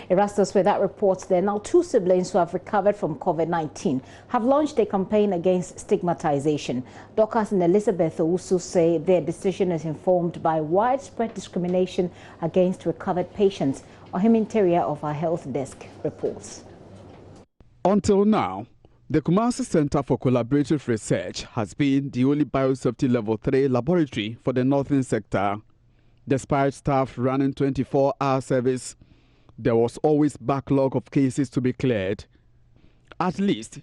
Erastus, with that report, there are now 2 siblings who have recovered from COVID-19 have launched a campaign against stigmatization. Dorcas and Elizabeth Owusu say their decision is informed by widespread discrimination against recovered patients. Ohim Interior of our health desk reports. Until now, the Kumasi Center for Collaborative Research has been the only biosafety level 3 laboratory for the northern sector. Despite staff running 24-hour service, there was always backlog of cases to be cleared. At least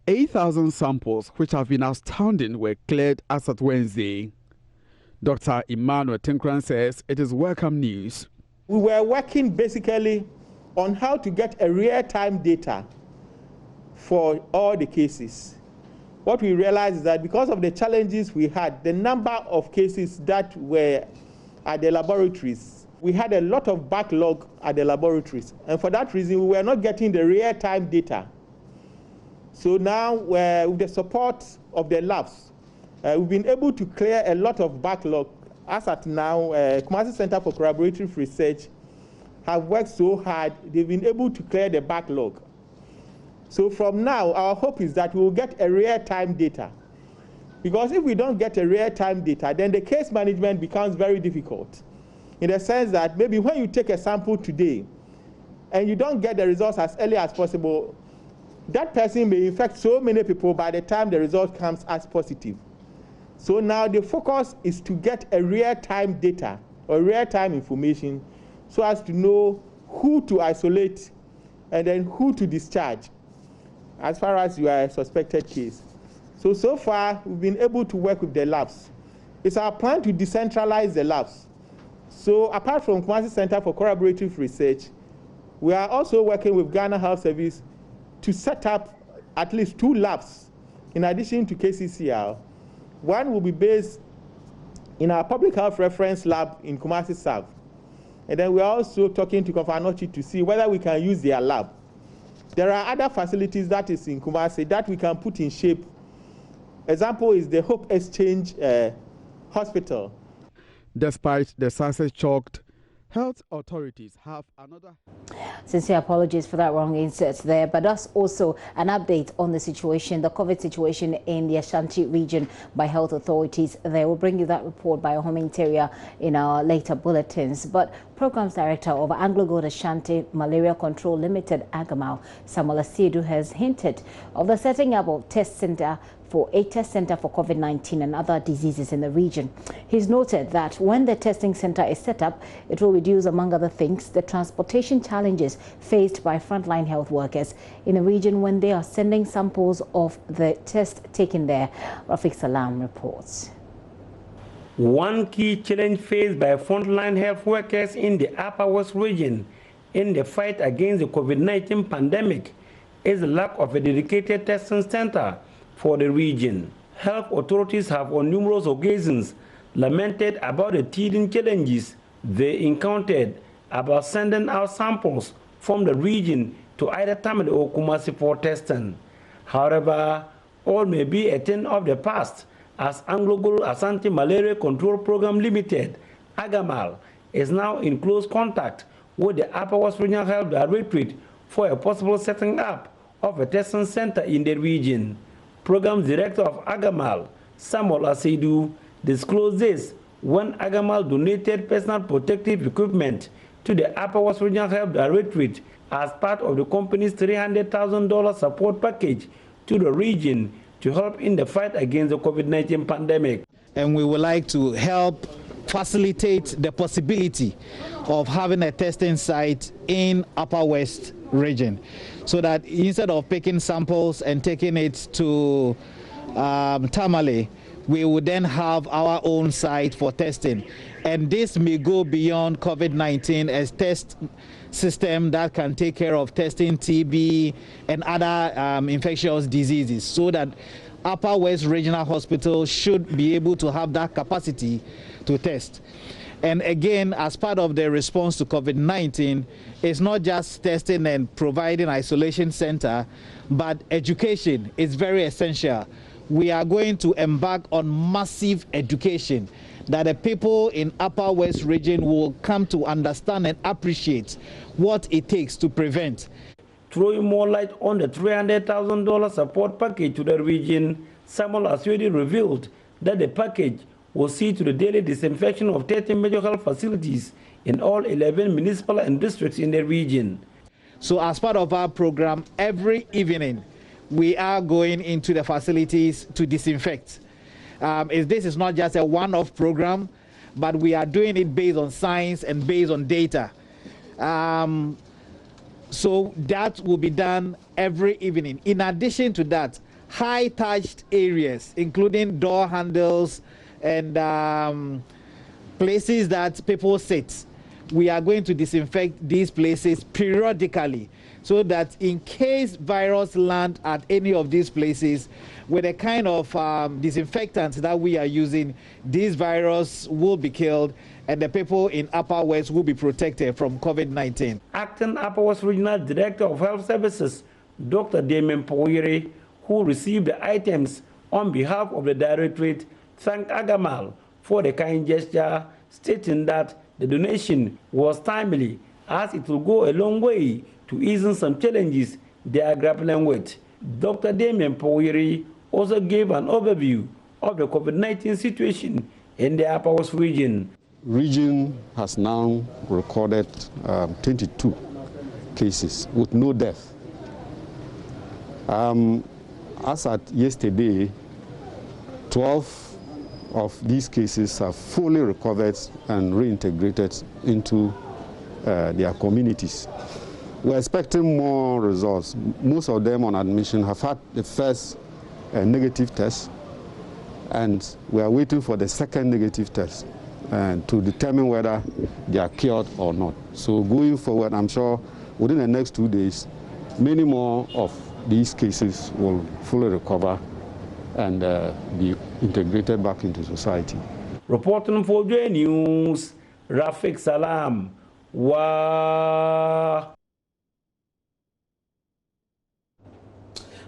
8,000 samples, which have been astounding, were cleared as at Wednesday. Dr. Emmanuel Tinkran says it is welcome news. We were working basically on how to get a real-time data for all the cases. What we realized is that because of the challenges we had, the number of cases that were at the laboratories, we had a lot of backlog at the laboratories. And for that reason, we were not getting the real-time data. So now, with the support of the labs, we've been able to clear a lot of backlog. As at now, Kumasi Center for Collaborative Research have worked so hard, they've been able to clear the backlog. So from now, our hope is that we will get a real-time data. Because if we don't get a real-time data, then the case management becomes very difficult. In the sense that maybe when you take a sample today and you don't get the results as early as possible, that person may infect so many people by the time the result comes as positive. So now the focus is to get a real-time data or real-time information so as to know who to isolate and then who to discharge as far as you are a suspected case. So far, we've been able to work with the labs. It's our plan to decentralize the labs. So apart from Kumasi Center for Collaborative Research, we are also working with Ghana Health Service to set up at least 2 labs in addition to KCCR. One will be based in our public health reference lab in Kumasi South. And then we're also talking to Kofanochi to see whether we can use their lab. There are other facilities that is in Kumasi that we can put in shape. Example is the Hope Exchange Hospital. Despite the success-chalked, health authorities have another. Sincere apologies for that wrong insert there, but that's also an update on the situation, the COVID situation in the Ashanti region by health authorities. They will bring you that report by Ohim Interior in our later bulletins. But Programs Director of Anglo Gold Ashanti Malaria Control Limited, Agamal, Samuel Asiedu, has hinted of the setting up of test center for COVID-19 and other diseases in the region. He's noted that when the testing center is set up, it will reduce, among other things, the transportation challenges faced by frontline health workers in the region when they are sending samples of the test taken there. Rafiq Salam reports. One key challenge faced by frontline health workers in the Upper West region in the fight against the COVID-19 pandemic is the lack of a dedicated testing center for the region. Health authorities have on numerous occasions lamented about the teething challenges they encountered about sending out samples from the region to either Tamale or Kumasi for testing. However, all may be a thing of the past, as Anglo Gold Ashanti Malaria Control Program Limited, Agamal, is now in close contact with the Upper West Regional Health Directorate for a possible setting up of a testing center in the region. Program Director of Agamal, Samuel Asiedu, disclosed this when Agamal donated personal protective equipment to the Upper West Regional Health Directorate as part of the company's $300,000 support package to the region to help in the fight against the COVID-19 pandemic. And we would like to help facilitate the possibility of having a testing site in Upper West region, so that instead of picking samples and taking it to Tamale, we would then have our own site for testing. And this may go beyond COVID-19 as test system that can take care of testing TB and other infectious diseases, so that Upper West Regional Hospital should be able to have that capacity to test. And again, as part of the response to COVID-19, it's not just testing and providing isolation center, but education is very essential. We are going to embark on massive education, that the people in Upper West region will come to understand and appreciate what it takes to prevent. Throwing more light on the $300,000 support package to the region, Samuel Aswedi revealed that the package will see to the daily disinfection of 30 major health facilities in all 11 municipal and districts in the region. So as part of our program, every evening, we are going into the facilities to disinfect. This is not just a one-off program, but we are doing it based on science and based on data. So that will be done every evening. In addition to that, high-touched areas, including door handles and places that people sit, we are going to disinfect these places periodically, so that in case virus land at any of these places, with the kind of disinfectants that we are using, this virus will be killed and the people in Upper West will be protected from COVID-19. Acting Upper West Regional Director of Health Services, Dr. Damien Poyere, who received the items on behalf of the Directorate, thanked Agamal for the kind gesture, stating that the donation was timely, as it will go a long way to easing some challenges they are grappling with. Dr. Damien Poyere also gave an overview of the COVID-19 situation in the Upper West region. Region has now recorded 22 cases with no death. As at yesterday, 12 of these cases have fully recovered and reintegrated into their communities. We're expecting more results. Most of them on admission have had the first negative test, and we are waiting for the second negative test to determine whether they are cured or not. So going forward, I'm sure within the next 2 days, many more of these cases will fully recover and be integrated back into society. Reporting for J News, Rafik Salam. Wow.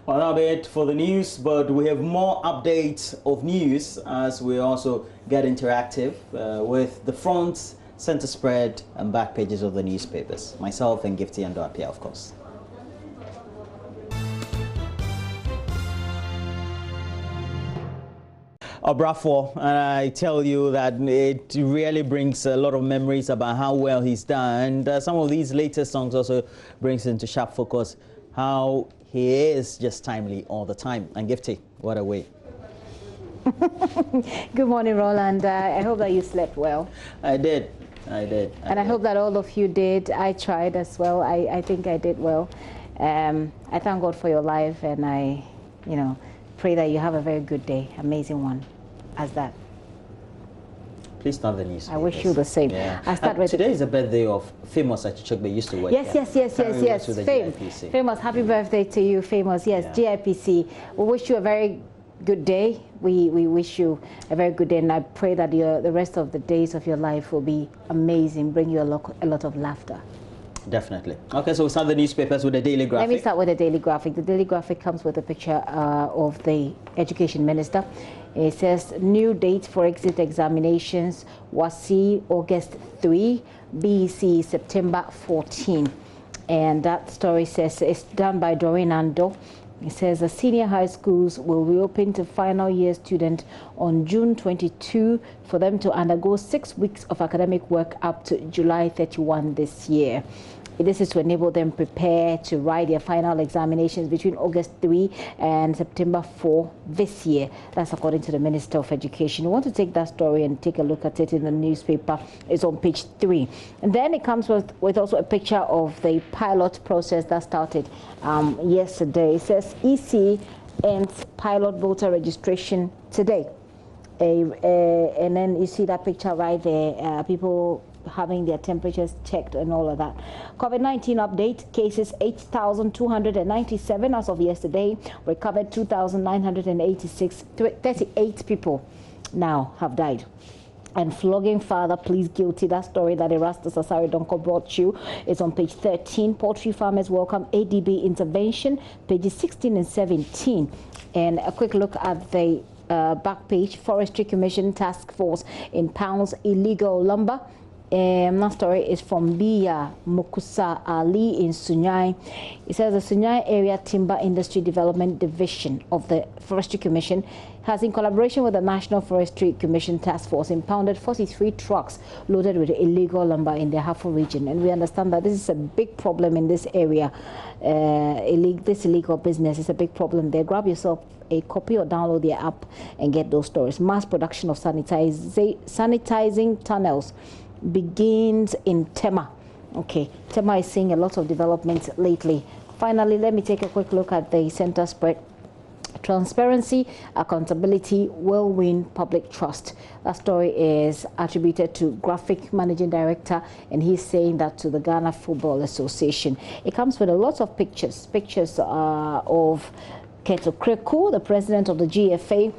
Well, that'll be it for the news, but we have more updates of news as we also get interactive with the front, center spread, and back pages of the newspapers. Myself and Gifty and Doapia, of course. Obrafo, and I tell you that it really brings a lot of memories about how well he's done. And some of these latest songs also brings into sharp focus how he is just timely all the time. And Gifty, what a way. Good morning, Roland. I hope that you slept well. I did. And I hope that all of you did. I tried as well. I think I did well. I thank God for your life, and I, pray that you have a very good day, amazing one, as that. Please start the news. I wish you the same. Yeah. I start with today is the birthday of Famous Achichok. They used to work. Yes. Famous. Happy birthday to you, Famous. Yes, yeah. GIPC. We wish you a very good day. We wish you a very good day, and I pray that the rest of the days of your life will be amazing, bring you a lot of laughter. Definitely. Okay, so we'll start the newspapers with the Daily Graphic. Let me start with the Daily Graphic. The Daily Graphic comes with a picture of the Education Minister. It says, new date for exit examinations, WASSCE August 3, BEC September 14. And that story says it's done by Doreen Ando. It says the senior high schools will reopen to final year students on June 22 for them to undergo 6 weeks of academic work up to July 31 this year. This is to enable them prepare to write their final examinations between August 3 and September 4 this year. That's according to the Minister of Education. You want to take that story and take a look at it in the newspaper. It's on page 3. And then it comes with also a picture of the pilot process that started yesterday. It says EC ends pilot voter registration today. And then you see that picture right there, people having their temperatures checked and all of that. COVID-19 update, cases 8,297 as of yesterday, recovered 2,986, 38 people now have died. And flogging father pleads guilty. That story that Erastus Asari Donko brought you is on page 13. Poultry farmers welcome ADB intervention, pages 16 and 17. And a quick look at the back page. Forestry Commission task force impounds illegal lumber. That story is from Bia Mukusa Ali in Sunyai. It says the Sunyai Area Timber Industry Development Division of the Forestry Commission has, in collaboration with the National Forestry Commission Task Force, impounded 43 trucks loaded with illegal lumber in the Hafo region. And we understand that this is a big problem in this area. This illegal business is a big problem there. Grab yourself a copy or download the app and get those stories. Mass production of sanitizing tunnels begins in Tema. Okay, Tema is seeing a lot of developments lately. Finally, let me take a quick look at the center spread. Transparency, accountability will win public trust. That story is attributed to Graphic Managing Director, and he's saying that to the Ghana Football Association. It comes with a lot of pictures of Keto Kreku, the president of the GFA,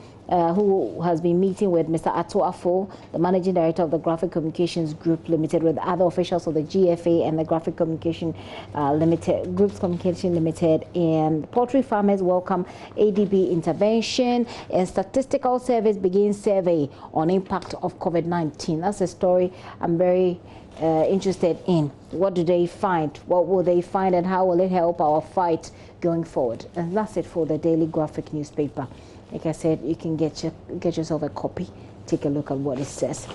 who has been meeting with Mr. Ato Afo, the managing director of the Graphic Communications Group Limited, with other officials of the GFA and the Graphic Communication Groups Communication Limited. And poultry farmers welcome ADB intervention, and Statistical Service begins survey on impact of COVID-19. That's a story I'm very interested in. What do they find? What will they find, and how will it help our fight going forward? And that's it for the Daily Graphic newspaper. Like I said, you can get yourself a copy. Take a look at what it says.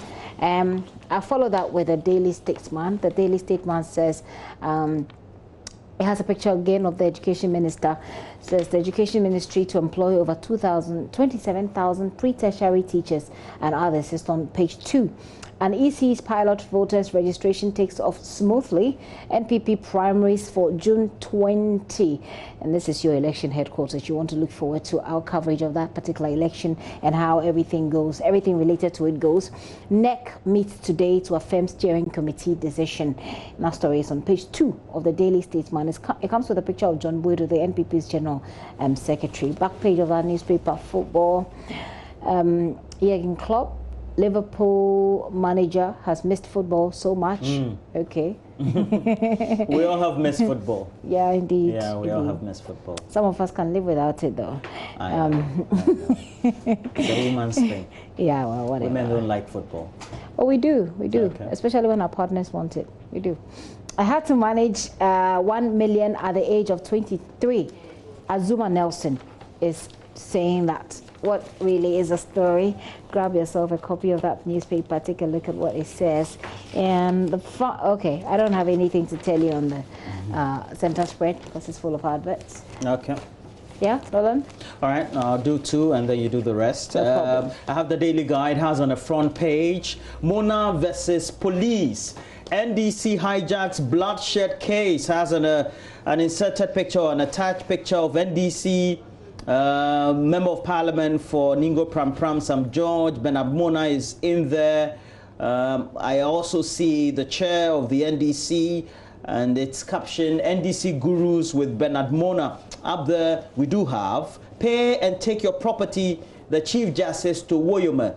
I follow that with the Daily Statesman. The Daily Statesman says, it has a picture again of the Education Minister. It says the Education Ministry to employ over 27,000 pre-tertiary teachers and others. It's on page 2. And EC's pilot voters registration takes off smoothly. NPP primaries for June 20. And this is your election headquarters. You want to look forward to our coverage of that particular election and how everything goes, everything related to it goes. NEC meets today to affirm steering committee decision. And that story is on page 2 of the Daily Statesman. It comes with a picture of John Boyd, the NPP's general secretary. Back page of our newspaper, football. Jurgen Klopp, Liverpool manager, has missed football so much. Okay. We all have missed football. Yeah, indeed. Yeah, we all have missed football. Some of us can live without it, though. I know. It's a woman's thing. Yeah, well, whatever. Women don't like football. Oh, we do. We do. Okay. Especially when our partners want it. We do. I had to manage 1 million at the age of 23. Azuma Nelson is saying that. What really is a story? Grab yourself a copy of that newspaper, take a look at what it says. And the front, okay, I don't have anything to tell you on the center spread because it's full of adverts. Okay. Yeah, Roland? All right, I'll do 2 and then you do the rest. No problem. I have the Daily Guide, has on the front page, Mona versus police. NDC hijacks bloodshed case, has an inserted picture, an attached picture of NDC Member of Parliament for Ningo Pram Pram, Sam George. Bernard Mona is in there. I also see the chair of the NDC, and it's captioned NDC Gurus with Bernard Mona. Up there, we do have Pay and Take Your Property, the Chief Justice to Woyome.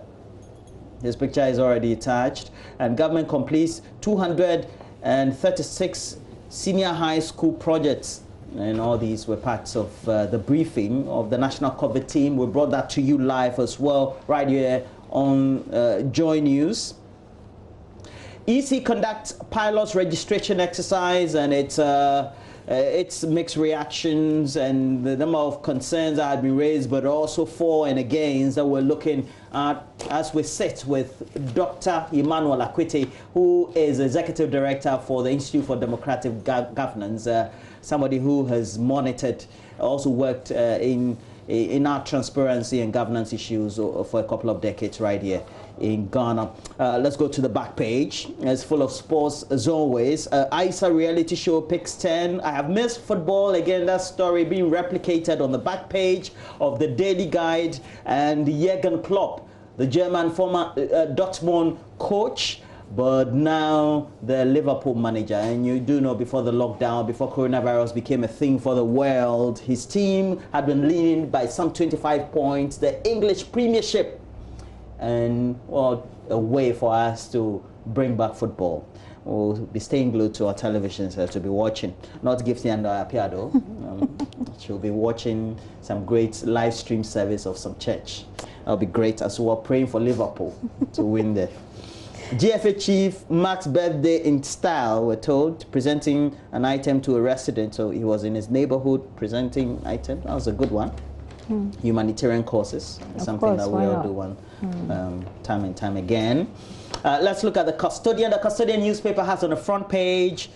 This picture is already attached. And government completes 236 senior high school projects. And all these were parts of the briefing of the National COVID team. We brought that to you live as well, right here on Joy News. EC conducts pilot registration exercise, and it's mixed reactions, and the number of concerns that have been raised, but also for and against that we're looking at as we sit with Dr. Emmanuel Akwete, who is Executive Director for the Institute for Democratic Governance, somebody who has monitored, also worked in our transparency and governance issues for a couple of decades right here in Ghana. Let's go to the back page. It's full of sports as always. ISA reality show picks 10. I have missed football. Again, that story being replicated on the back page of the Daily Guide. And Jurgen Klopp, the German former Dortmund coach, but now the Liverpool manager. And you do know, before the lockdown, before coronavirus became a thing for the world, his team had been leading by some 25 points, the English Premiership. And, well, a way for us to bring back football. We'll be staying glued to our televisions to be watching. Not Gifty and Apiado. She'll be watching some great live stream service of some church. That'll be great as well. Praying for Liverpool to win there. GFA chief Mark's birthday in style, we're told, presenting an item to a resident. So he was in his neighborhood presenting item. That was a good one. Humanitarian causes, something that we all do one time and time again. Let's look at the Custodian. The Custodian newspaper has on the front page,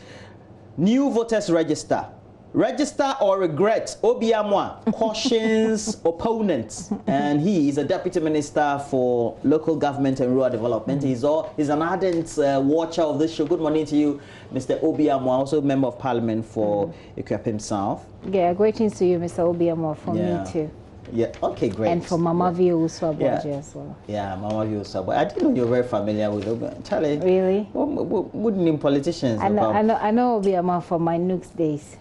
new voters register. Register or regret, Obiamwa cautions opponents. And he is a deputy minister for local government and rural development. He's an ardent watcher of this show. Good morning to you, Mr. Obiamwa, also member of parliament for Equipim South. Yeah, greetings to you, Mr. Obiamwa, from me too. Yeah, okay, great. And from Mama View Uswaboji as well. Yeah, Mama View Uswaboji. I didn't know you were very familiar with Obiamwa. Charlie. Really? What name politicians? I know Obiamwa from my Nooks days.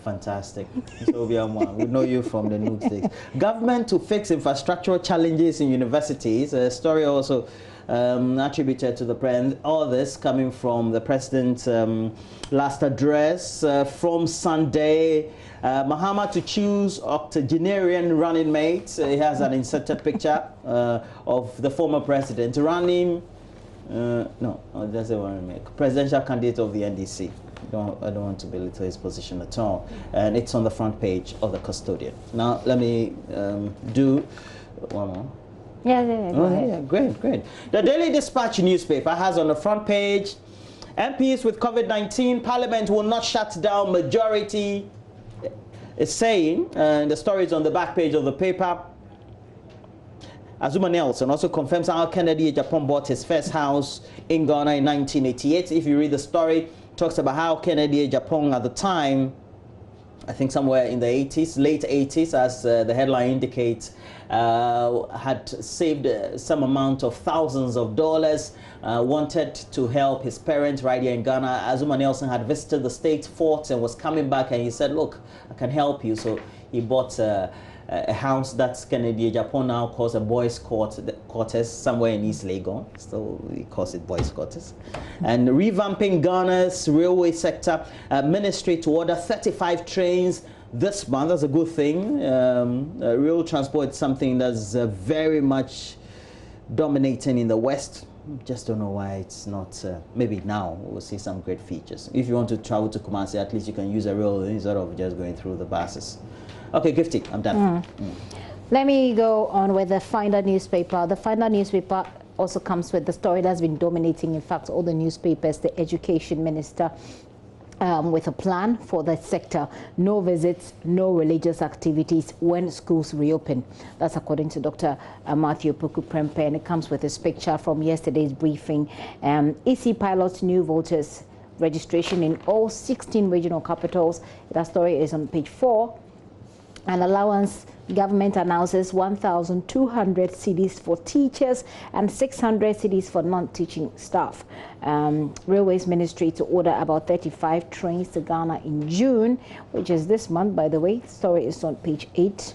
Fantastic. Mr. Obiamwa, we know you from the Nooks days. Government to fix infrastructural challenges in universities. A story also attributed to the president. All this coming from the president's last address from Sunday. Mahama to choose octogenarian running mates. He has an inserted picture of the former president running. No, that's a running mate. Presidential candidate of the NDC. I don't want to belittle his position at all. And it's on the front page of the Custodian. Now, let me do one more. Yeah, go ahead. Yeah, great. The Daily Dispatch newspaper has on the front page, MPs with COVID-19, Parliament will not shut down, majority is saying, and the story is on the back page of the paper. Azuma Nelson also confirms how Kennedy Japan bought his first house in Ghana in 1988. If you read the story, talks about how Kennedy Japan at the time, I think somewhere in the 80s, late 80s, as the headline indicates, had saved some amount of thousands of dollars, wanted to help his parents right here in Ghana. Azuma Nelson had visited the state fort and was coming back, and he said, look, I can help you. So he bought a house that's Kennedy Japan now calls a boys' quarters somewhere in East Legon. Still, he calls it boys' quarters. And revamping Ghana's railway sector, ministry to order 35 trains this month. That's a good thing. Rail transport is something that's very much dominating in the West. Just don't know why it's not. Maybe now we'll see some great features. If you want to travel to Kumasi, at least you can use a rail instead of just going through the buses. Okay, Gifty, I'm done. Let me go on with the Finder newspaper. The Finder newspaper also comes with the story that's been dominating, in fact, all the newspapers. The education minister with a plan for the sector. No visits, no religious activities when schools reopen. That's according to Dr. Matthew Puku Prempe, and it comes with his picture from yesterday's briefing. EC pilots new voters registration in all 16 regional capitals. That story is on page 4. An allowance, government announces 1,200 cedis for teachers and 600 cedis for non-teaching staff. Railways Ministry to order about 35 trains to Ghana in June, which is this month, by the way. The story is on page 8.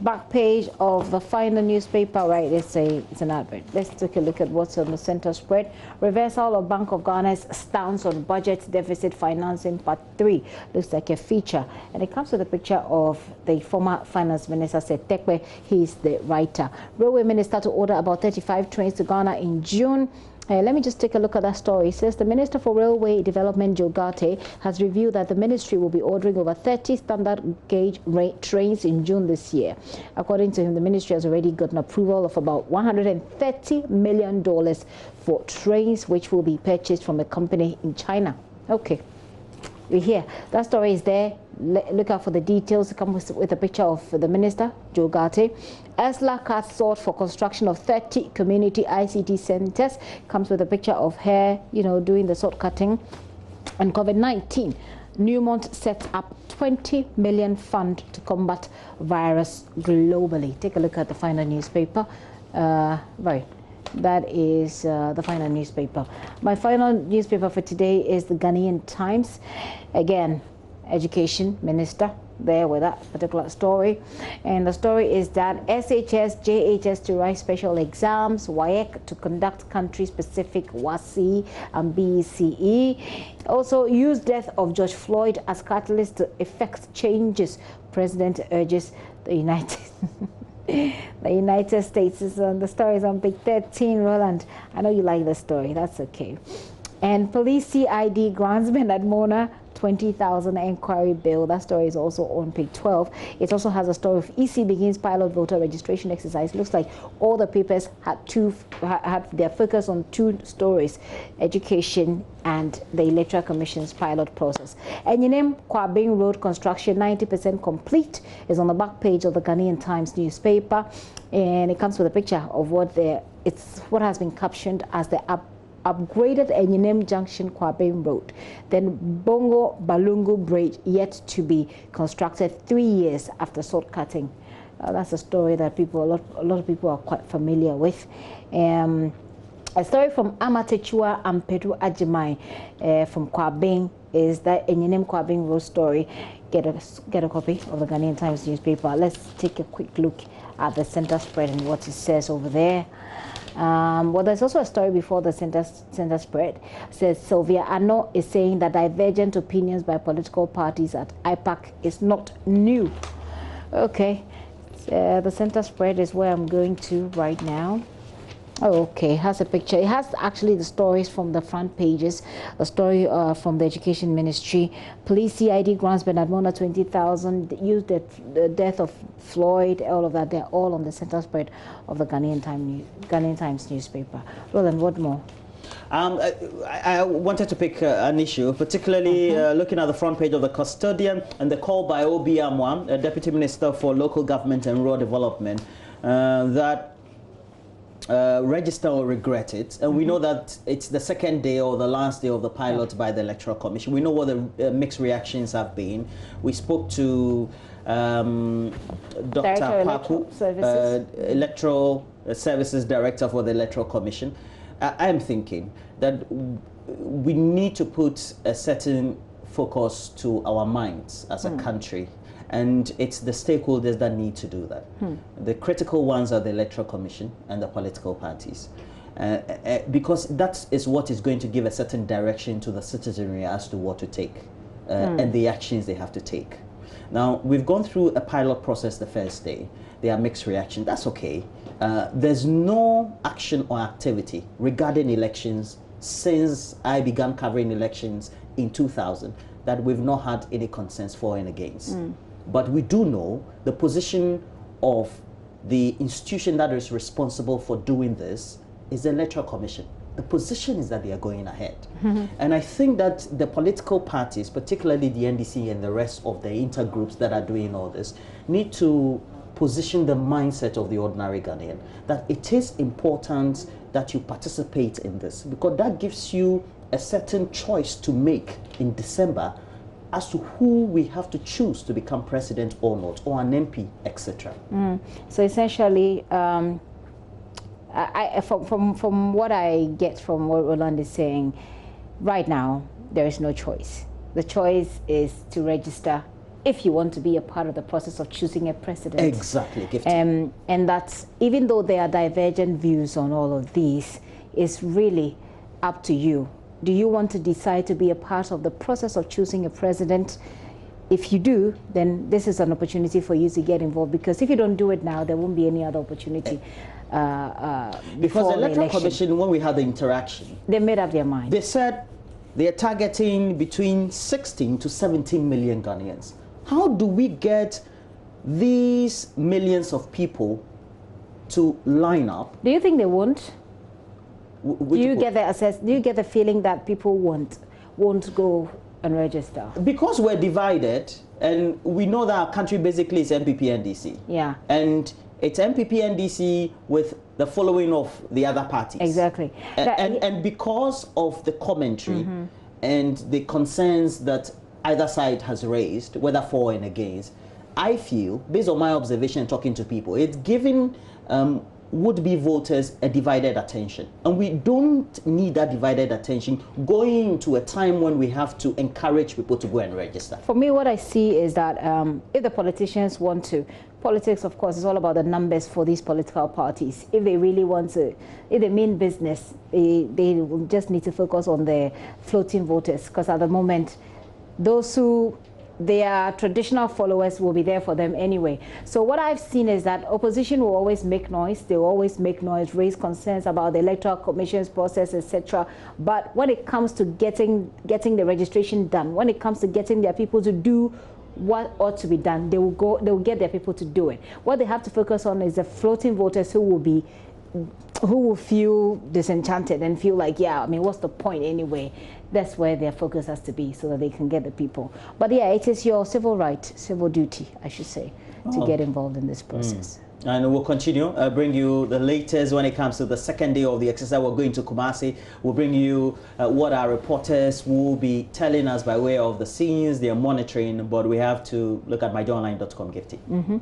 Back page of the Finder newspaper, right, it's an advert. Let's take a look at what's on the center spread. Reversal of Bank of Ghana's stance on budget deficit financing part 3. Looks like a feature. And it comes with a picture of the former finance minister, Setekwe. He's the writer. Railway minister to order about 35 trains to Ghana in June. Let me just take a look at that story. It says the Minister for Railway Development, Joe Garte, has revealed that the ministry will be ordering over 30 standard gauge trains in June this year. According to him, the ministry has already gotten approval of about $130 million for trains, which will be purchased from a company in China. Okay. We hear that story is there. Look out for the details. It comes with a picture of the minister, Joe Garte. ESLA cuts sought for construction of 30 community ICT centers. Comes with a picture of her, doing the sword cutting. And COVID-19, Newmont sets up 20 million fund to combat virus globally. Take a look at the Finder newspaper. Right. That is the final newspaper. My final newspaper for today is the Ghanaian Times. Again, education minister there with that particular story. And the story is that SHS, JHS to write special exams, WAEC to conduct country-specific WASI and BCE. Also, use death of George Floyd as catalyst to effect changes. President urges the United The United States is on the story is on page 13, Roland. I know you like the story. That's okay. And police CID grants Bernard Mona 20,000 inquiry bill. That story is also on page 12. It also has a story of EC begins pilot voter registration exercise. Looks like all the papers had their focus on two stories: education and the Electoral Commission's pilot process. And your name, Kwabing Road construction 90% complete, is on the back page of the Ghanaian Times newspaper, and it comes with a picture of what has been captioned as the upgraded Enyinem Junction Kwabing Road. Then Bongo Balungu Bridge yet to be constructed 3 years after sword cutting. That's a story that a lot of people are quite familiar with. A story from Amatechua and Pedro Ajimai from Kwabing is that Enyinem Kwabing Road story. Get a copy of the Ghanaian Times newspaper. Let's take a quick look at the center spread and what it says over there. Well, there's also a story before the center spread. It says Sylvia Ano is saying that divergent opinions by political parties at IPAC is not new. Okay, the center spread is where I'm going to right now. Oh, okay, it has a picture. It has actually the stories from the front pages. A story from the Education Ministry. Police CID grants Bernard Mona 20,000. Use the death of Floyd. All of that. They're all on the center spread of the Ghanaian Times newspaper. Well, then what more? I wanted to pick an issue, particularly looking at the front page of the Custodian and the call by Obi Amwan, Deputy Minister for Local Government and Rural Development, that register or regret it. And we know that it's the second day or the last day of the pilot by the Electoral Commission. We know what the mixed reactions have been. We spoke to Dr. Paku, Electoral Services Director for the Electoral Commission. I am thinking that we need to put a certain focus to our minds as a country. And it's the stakeholders that need to do that. The critical ones are the Electoral Commission and the political parties. Because that is what is going to give a certain direction to the citizenry as to what to take and the actions they have to take. Now, we've gone through a pilot process the first day. There are mixed reactions. That's okay. There's no action or activity regarding elections since I began covering elections in 2000 that we've not had any consensus for and against. But we do know the position of the institution that is responsible for doing this is the Electoral Commission. The position is that they are going ahead. And I think that the political parties, particularly the NDC and the rest of the intergroups that are doing all this, need to position the mindset of the ordinary Ghanaian that it is important that you participate in this, because that gives you a certain choice to make in December as to who we have to choose to become president or not, or an MP, etc. So essentially, from what I get from what Roland is saying, right now, there is no choice. The choice is to register if you want to be a part of the process of choosing a president. Exactly. And that's, even though there are divergent views on all of these, it's really up to you. Do you want to decide to be a part of the process of choosing a president? If you do, then this is an opportunity for you to get involved, because if you don't do it now, there won't be any other opportunity because the Electoral Commission, when we had the interaction, they made up their mind. They said they're targeting between 16 to 17 million Ghanaians. How do we get these millions of people to line up? Do you think they won't? Do you get the feeling that people won't go and register? Because we're divided, and we know that our country basically is MPP NDC. Yeah. And it's MPP NDC with the following of the other parties. Exactly. And because of the commentary and the concerns that either side has raised, whether for and against, I feel, based on my observation and talking to people, it's giving would-be voters a divided attention. And we don't need that divided attention going into a time when we have to encourage people to go and register. For me, what I see is that if the politicians want to, politics, of course, is all about the numbers for these political parties. If they really want to, if they mean business, they will just need to focus on the floating voters, because at the moment, those who their traditional followers will be there for them anyway. So what I've seen is that opposition will always make noise. They will always make noise, raise concerns about the Electoral Commission's process, etc. But when it comes to getting the registration done, when it comes to getting their people to do what ought to be done, they will get their people to do it. What they have to focus on is the floating voters who will feel disenchanted and feel like, yeah, I mean, what's the point anyway? That's where their focus has to be, so that they can get the people. But yeah, it is your civil right, civil duty, I should say, to get involved in this process. And we'll continue, bring you the latest when it comes to the second day of the exercise. We're going to Kumasi. We'll bring you what our reporters will be telling us by way of the scenes they are monitoring. But we have to look at myjoyonline.com, Gifty.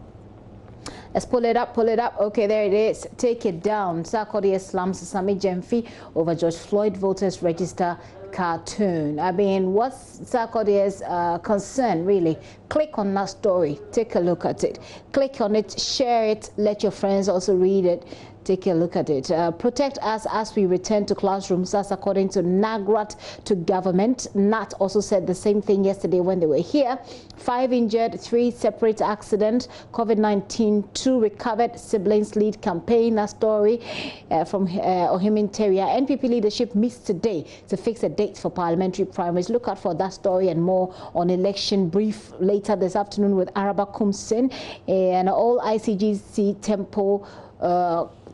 Let's pull it up, pull it up. Okay, there it is. Take it down. Sarkodie slams Sami Jemfi over George Floyd voters register cartoon. I mean, what's Sarkodie's concern, really? Click on that story. Take a look at it. Click on it, share it, let your friends also read it. Take a look at it. Protect us as we return to classrooms. That's according to NAGRAT to government. NAT also said the same thing yesterday when they were here. 5 injured, 3 separate accidents. COVID-19, 2 recovered. Siblings lead campaign. That story from Ohiminteria. NPP leadership meets today to fix a date for parliamentary primaries. Look out for that story and more on election brief later this afternoon with Araba Kumsin. And all ICGC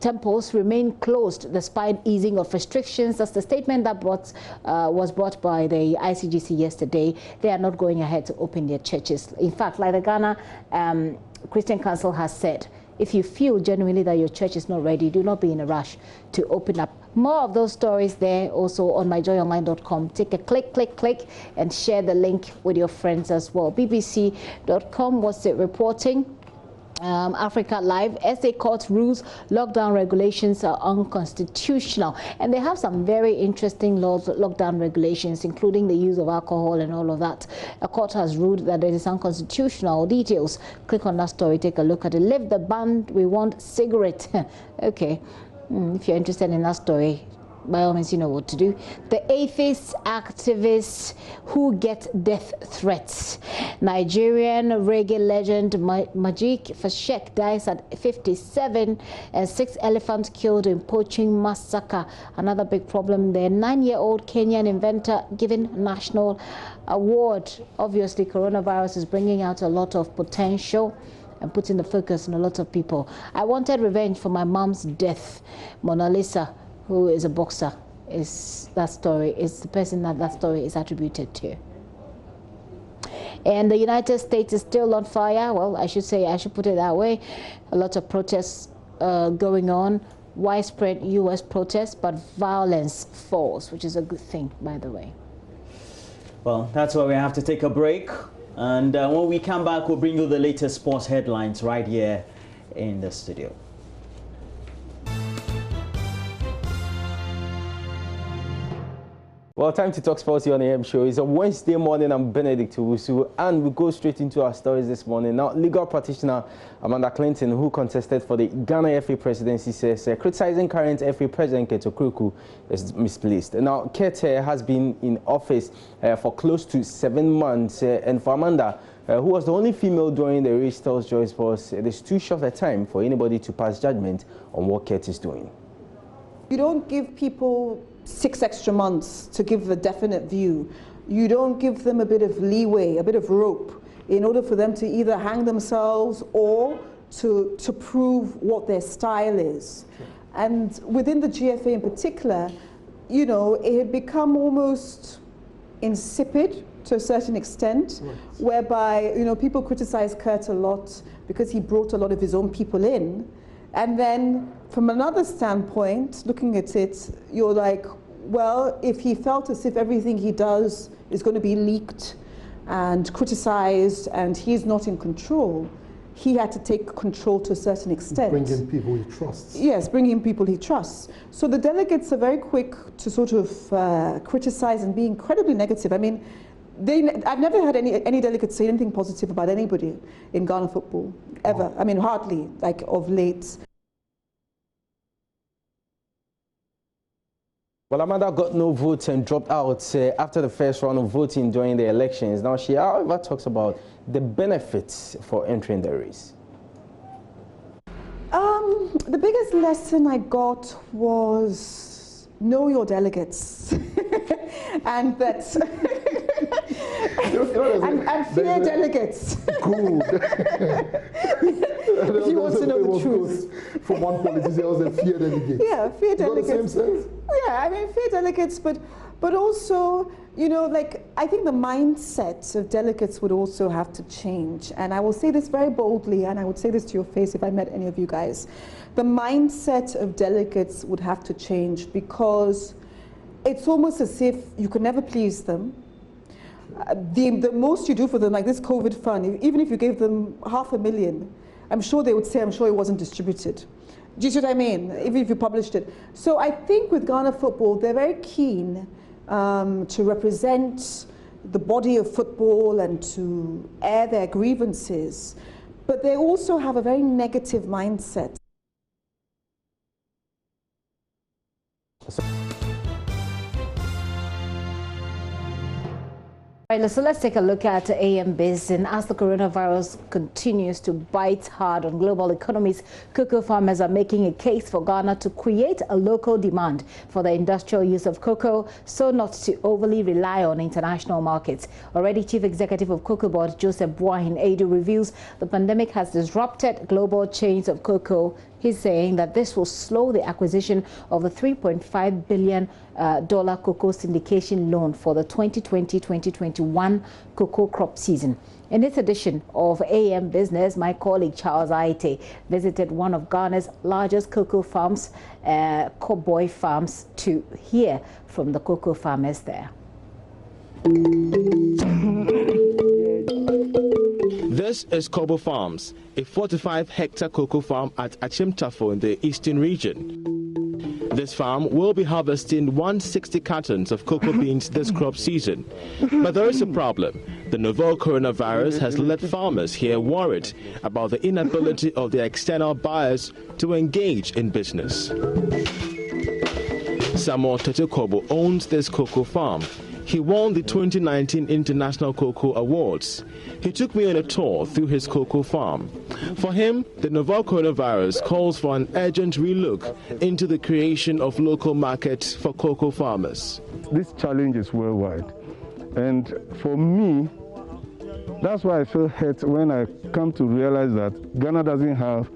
temples remain closed despite easing of restrictions. That's the statement that was brought by the ICGC yesterday. They are not going ahead to open their churches. In fact, like the Ghana Christian Council has said, if you feel genuinely that your church is not ready, do not be in a rush to open up. More of those stories there also on myjoyonline.com. Take a click, and share the link with your friends as well. BBC.com, what's it reporting? Africa Live, SA Court rules lockdown regulations are unconstitutional, and they have some very interesting lockdown regulations, including the use of alcohol and all of that. A court has ruled that it is unconstitutional. Details, click on that story, take a look at it. Lift the ban, we want cigarette. Okay, if you're interested in that story, by all means, you know what to do. The atheist activists who get death threats. Nigerian reggae legend Majik Fashek dies at 57, and 6 elephants killed in poaching massacre. Another big problem there. 9-year-old Kenyan inventor given national award. Obviously, coronavirus is bringing out a lot of potential and putting the focus on a lot of people. I wanted revenge for my mom's death. Mona Lisa, who is a boxer, is that story, is the person that story is attributed to. And the United States is still on fire. Well, I should put it that way. A lot of protests going on, widespread U.S. protests, but violence falls, which is a good thing, by the way. Well, that's why we have to take a break. And when we come back, we'll bring you the latest sports headlines right here in the studio. Well, time to talk sports here on the AM show. It's a Wednesday morning. I'm Benedict Owusu, and we go straight into our stories this morning. Now, legal practitioner Amanda Clinton, who contested for the Ghana FA presidency, says criticizing current FA president Keto Kruku is misplaced. Now, Kete has been in office for close to 7 months, and for Amanda, who was the only female during the race, tells Joyce Boss, it is too short a time for anybody to pass judgment on what Kete is doing. You don't give people 6 extra months to give a definite view. You don't give them a bit of leeway, a bit of rope, in order for them to either hang themselves or to prove what their style is. And within the GFA in particular, you know, it had become almost insipid to a certain extent, whereby, you know, people criticize Kurt a lot because he brought a lot of his own people in. And then from another standpoint, looking at it, you're like, well, if he felt as if everything he does is going to be leaked and criticized and he's not in control, he had to take control to a certain extent. Bring in people he trusts. Yes, bring in people he trusts. So the delegates are very quick to sort of criticize and be incredibly negative. I mean, I've never had any delegate say anything positive about anybody in Ghana football, ever. I mean, hardly, like of late. Well, Amanda got no votes and dropped out after the first round of voting during the elections. Now, she, however, talks about the benefits for entering the race. The biggest lesson I got was know your delegates. And that and fear delegates. Good. If you want to know the truth. From one politician was a fear delegate. Yeah, fear delegates. Not the same sense? Yeah, I mean fear delegates, but also, you know, like I think the mindset of delegates would also have to change. And I will say this very boldly, and I would say this to your face if I met any of you guys. The mindset of delegates would have to change, because it's almost as if you could never please them. The most you do for them, like this COVID fund, even if you gave them $500,000, I'm sure they would say, I'm sure it wasn't distributed. Do you see what I mean? Even if you published it. So I think with Ghana Football, they're very keen to represent the body of football and to air their grievances, but they also have a very negative mindset. Right, so let's take a look at AMBiz. And as the coronavirus continues to bite hard on global economies, cocoa farmers are making a case for Ghana to create a local demand for the industrial use of cocoa, so not to overly rely on international markets. Already, Chief Executive of Cocoa Board, Joseph Boahin Edu, reveals the pandemic has disrupted global chains of cocoa. He's saying that this will slow the acquisition of the $3.5 billion cocoa syndication loan for the 2020-2021 cocoa crop season. In this edition of AM Business, my colleague Charles Aite visited one of Ghana's largest cocoa farms, Cowboy Farms, to hear from the cocoa farmers there. This is Kobo Farms, a 45-hectare cocoa farm at Achimtafo in the eastern region. This farm will be harvesting 160 cartons of cocoa beans this crop season. But there is a problem. The novel coronavirus has left farmers here worried about the inability of their external buyers to engage in business. Samuel Tete Kobo owns this cocoa farm. He won the 2019 International Cocoa Awards. He took me on a tour through his cocoa farm. For him, the novel coronavirus calls for an urgent relook into the creation of local markets for cocoa farmers. This challenge is worldwide. And for me, that's why I feel hurt when I come to realize that Ghana doesn't have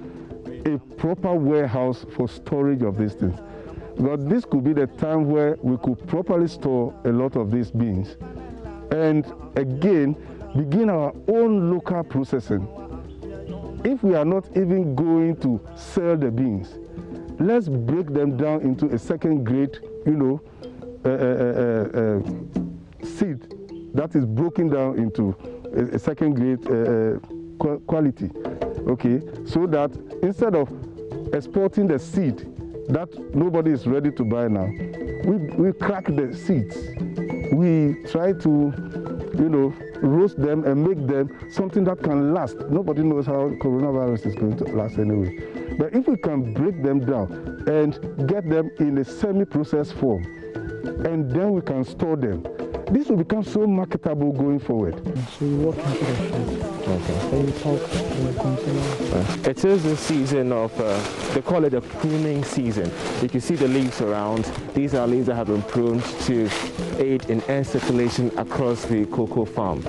a proper warehouse for storage of these things. Because this could be the time where we could properly store a lot of these beans and again begin our own local processing. If we are not even going to sell the beans, let's break them down into a second grade, seed that is broken down into a second grade quality, okay? So that instead of exporting the seed that nobody is ready to buy now, we crack the seeds. We try to, roast them and make them something that can last. Nobody knows how coronavirus is going to last anyway. But if we can break them down and get them in a semi-processed form, and then we can store them, this will become so marketable going forward. So you walk into the shop. Okay. You talk to the consumer. It is the season of, they call it a pruning season. You can see the leaves around. These are leaves that have been pruned to aid in air circulation across the cocoa farm.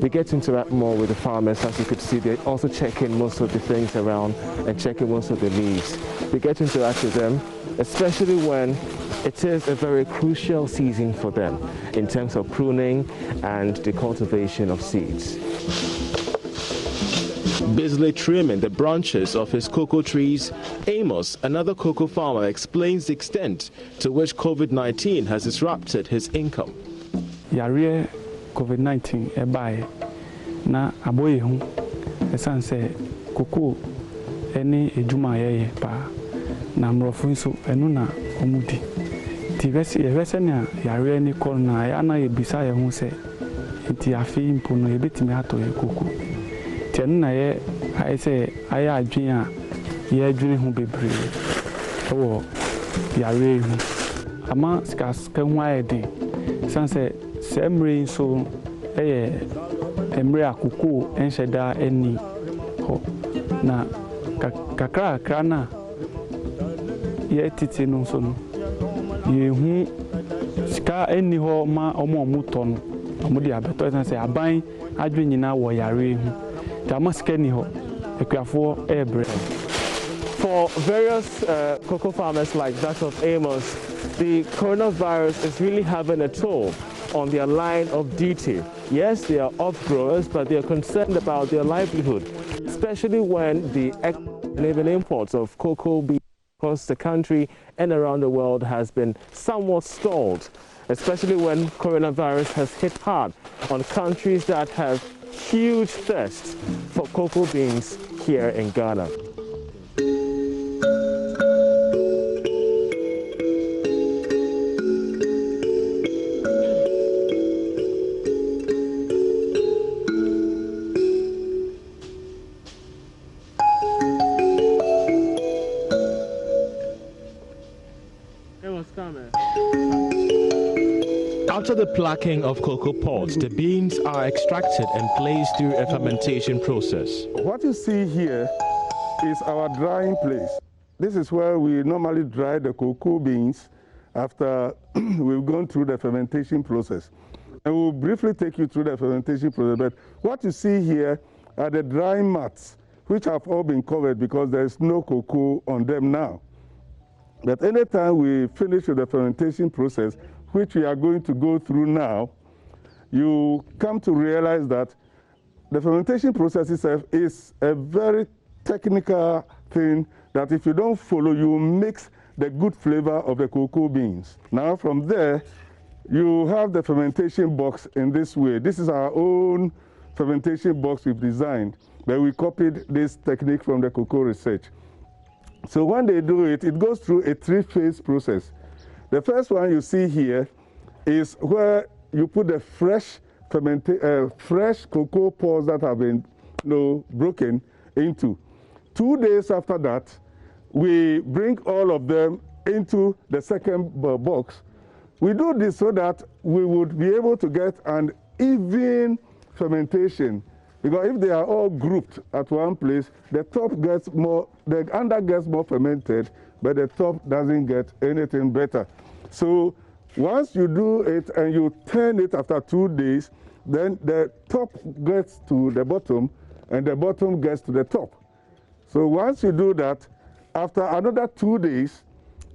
We get to interact more with the farmers. As you could see, they're also checking most of the things around and checking most of the leaves. We get to interact with them, especially when it is a very crucial season for them in terms of pruning and the cultivation of seeds. Busily trimming the branches of his cocoa trees, Amos, another cocoa farmer, explains the extent to which COVID-19 has disrupted his income. Yare COVID-19 ebae na aboye hu esan se cocoa eni ejuma yeye pa na mrofo nso enu na omudi ti vese na yare ni corona ya na ebisa ye hu se nti afi mpo no ebetimi ato ye cocoa ti enu na ye ai se aya adwen a ye adwen hu bebre wo yare hu. ama sika ho ayɛ den sanse sɛ mmere nso ɛyɛ mmere akoko ɛnhyɛ da ani hɔ na kakra na yɛ tete no nso no yɛhu sika ani hɔ ma ɔmo tɔ no ɔmo de abɛtɔ sanse aban adwe nyina wɔ yare hu ta ama sika ni hɔ akuafoɔ ɛyɛ brɛ. For various cocoa farmers like that of Amos, the coronavirus is really having a toll on their line of duty. Yes, they are off-growers, but they are concerned about their livelihood, especially when the even imports of cocoa beans across the country and around the world has been somewhat stalled, especially when coronavirus has hit hard on countries that have huge thirst for cocoa beans here in Ghana. After the plucking of cocoa pods, the beans are extracted and placed through a fermentation process. What you see here is our drying place. This is where we normally dry the cocoa beans after we've gone through the fermentation process. And we'll briefly take you through the fermentation process. But what you see here are the drying mats, which have all been covered because there is no cocoa on them now. But anytime we finish with the fermentation process, which we are going to go through now, you come to realize that the fermentation process itself is a very technical thing that if you don't follow, you mix the good flavor of the cocoa beans. Now from there, you have the fermentation box in this way. This is our own fermentation box we've designed, but we copied this technique from the cocoa research. So when they do it, it goes through a three-phase process. The first one you see here is where you put the fresh cocoa pods that have been broken into. 2 days after that, we bring all of them into the second box. We do this so that we would be able to get an even fermentation. Because if they are all grouped at one place, the top gets more, the under gets more fermented, but the top doesn't get anything better. So once you do it and you turn it after 2 days, then the top gets to the bottom and the bottom gets to the top. So once you do that, after another 2 days,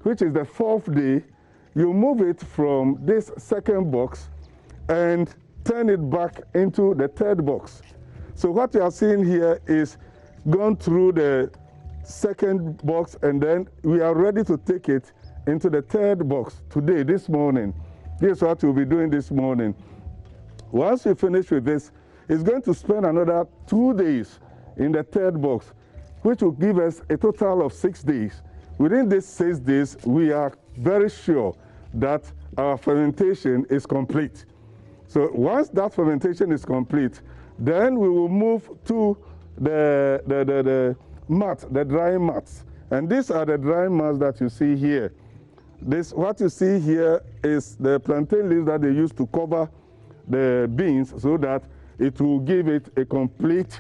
which is the fourth day, you move it from this second box and turn it back into the third box. So what you are seeing here is gone through the second box, and then we are ready to take it into the third box today, this morning. This is what we'll be doing this morning. Once we finish with this, it's going to spend another 2 days in the third box, which will give us a total of 6 days. Within these 6 days, we are very sure that our fermentation is complete. So once that fermentation is complete, then we will move to the mat, the drying mats. And these are the drying mats that you see here. What you see here is the plantain leaves that they use to cover the beans so that it will give it a complete,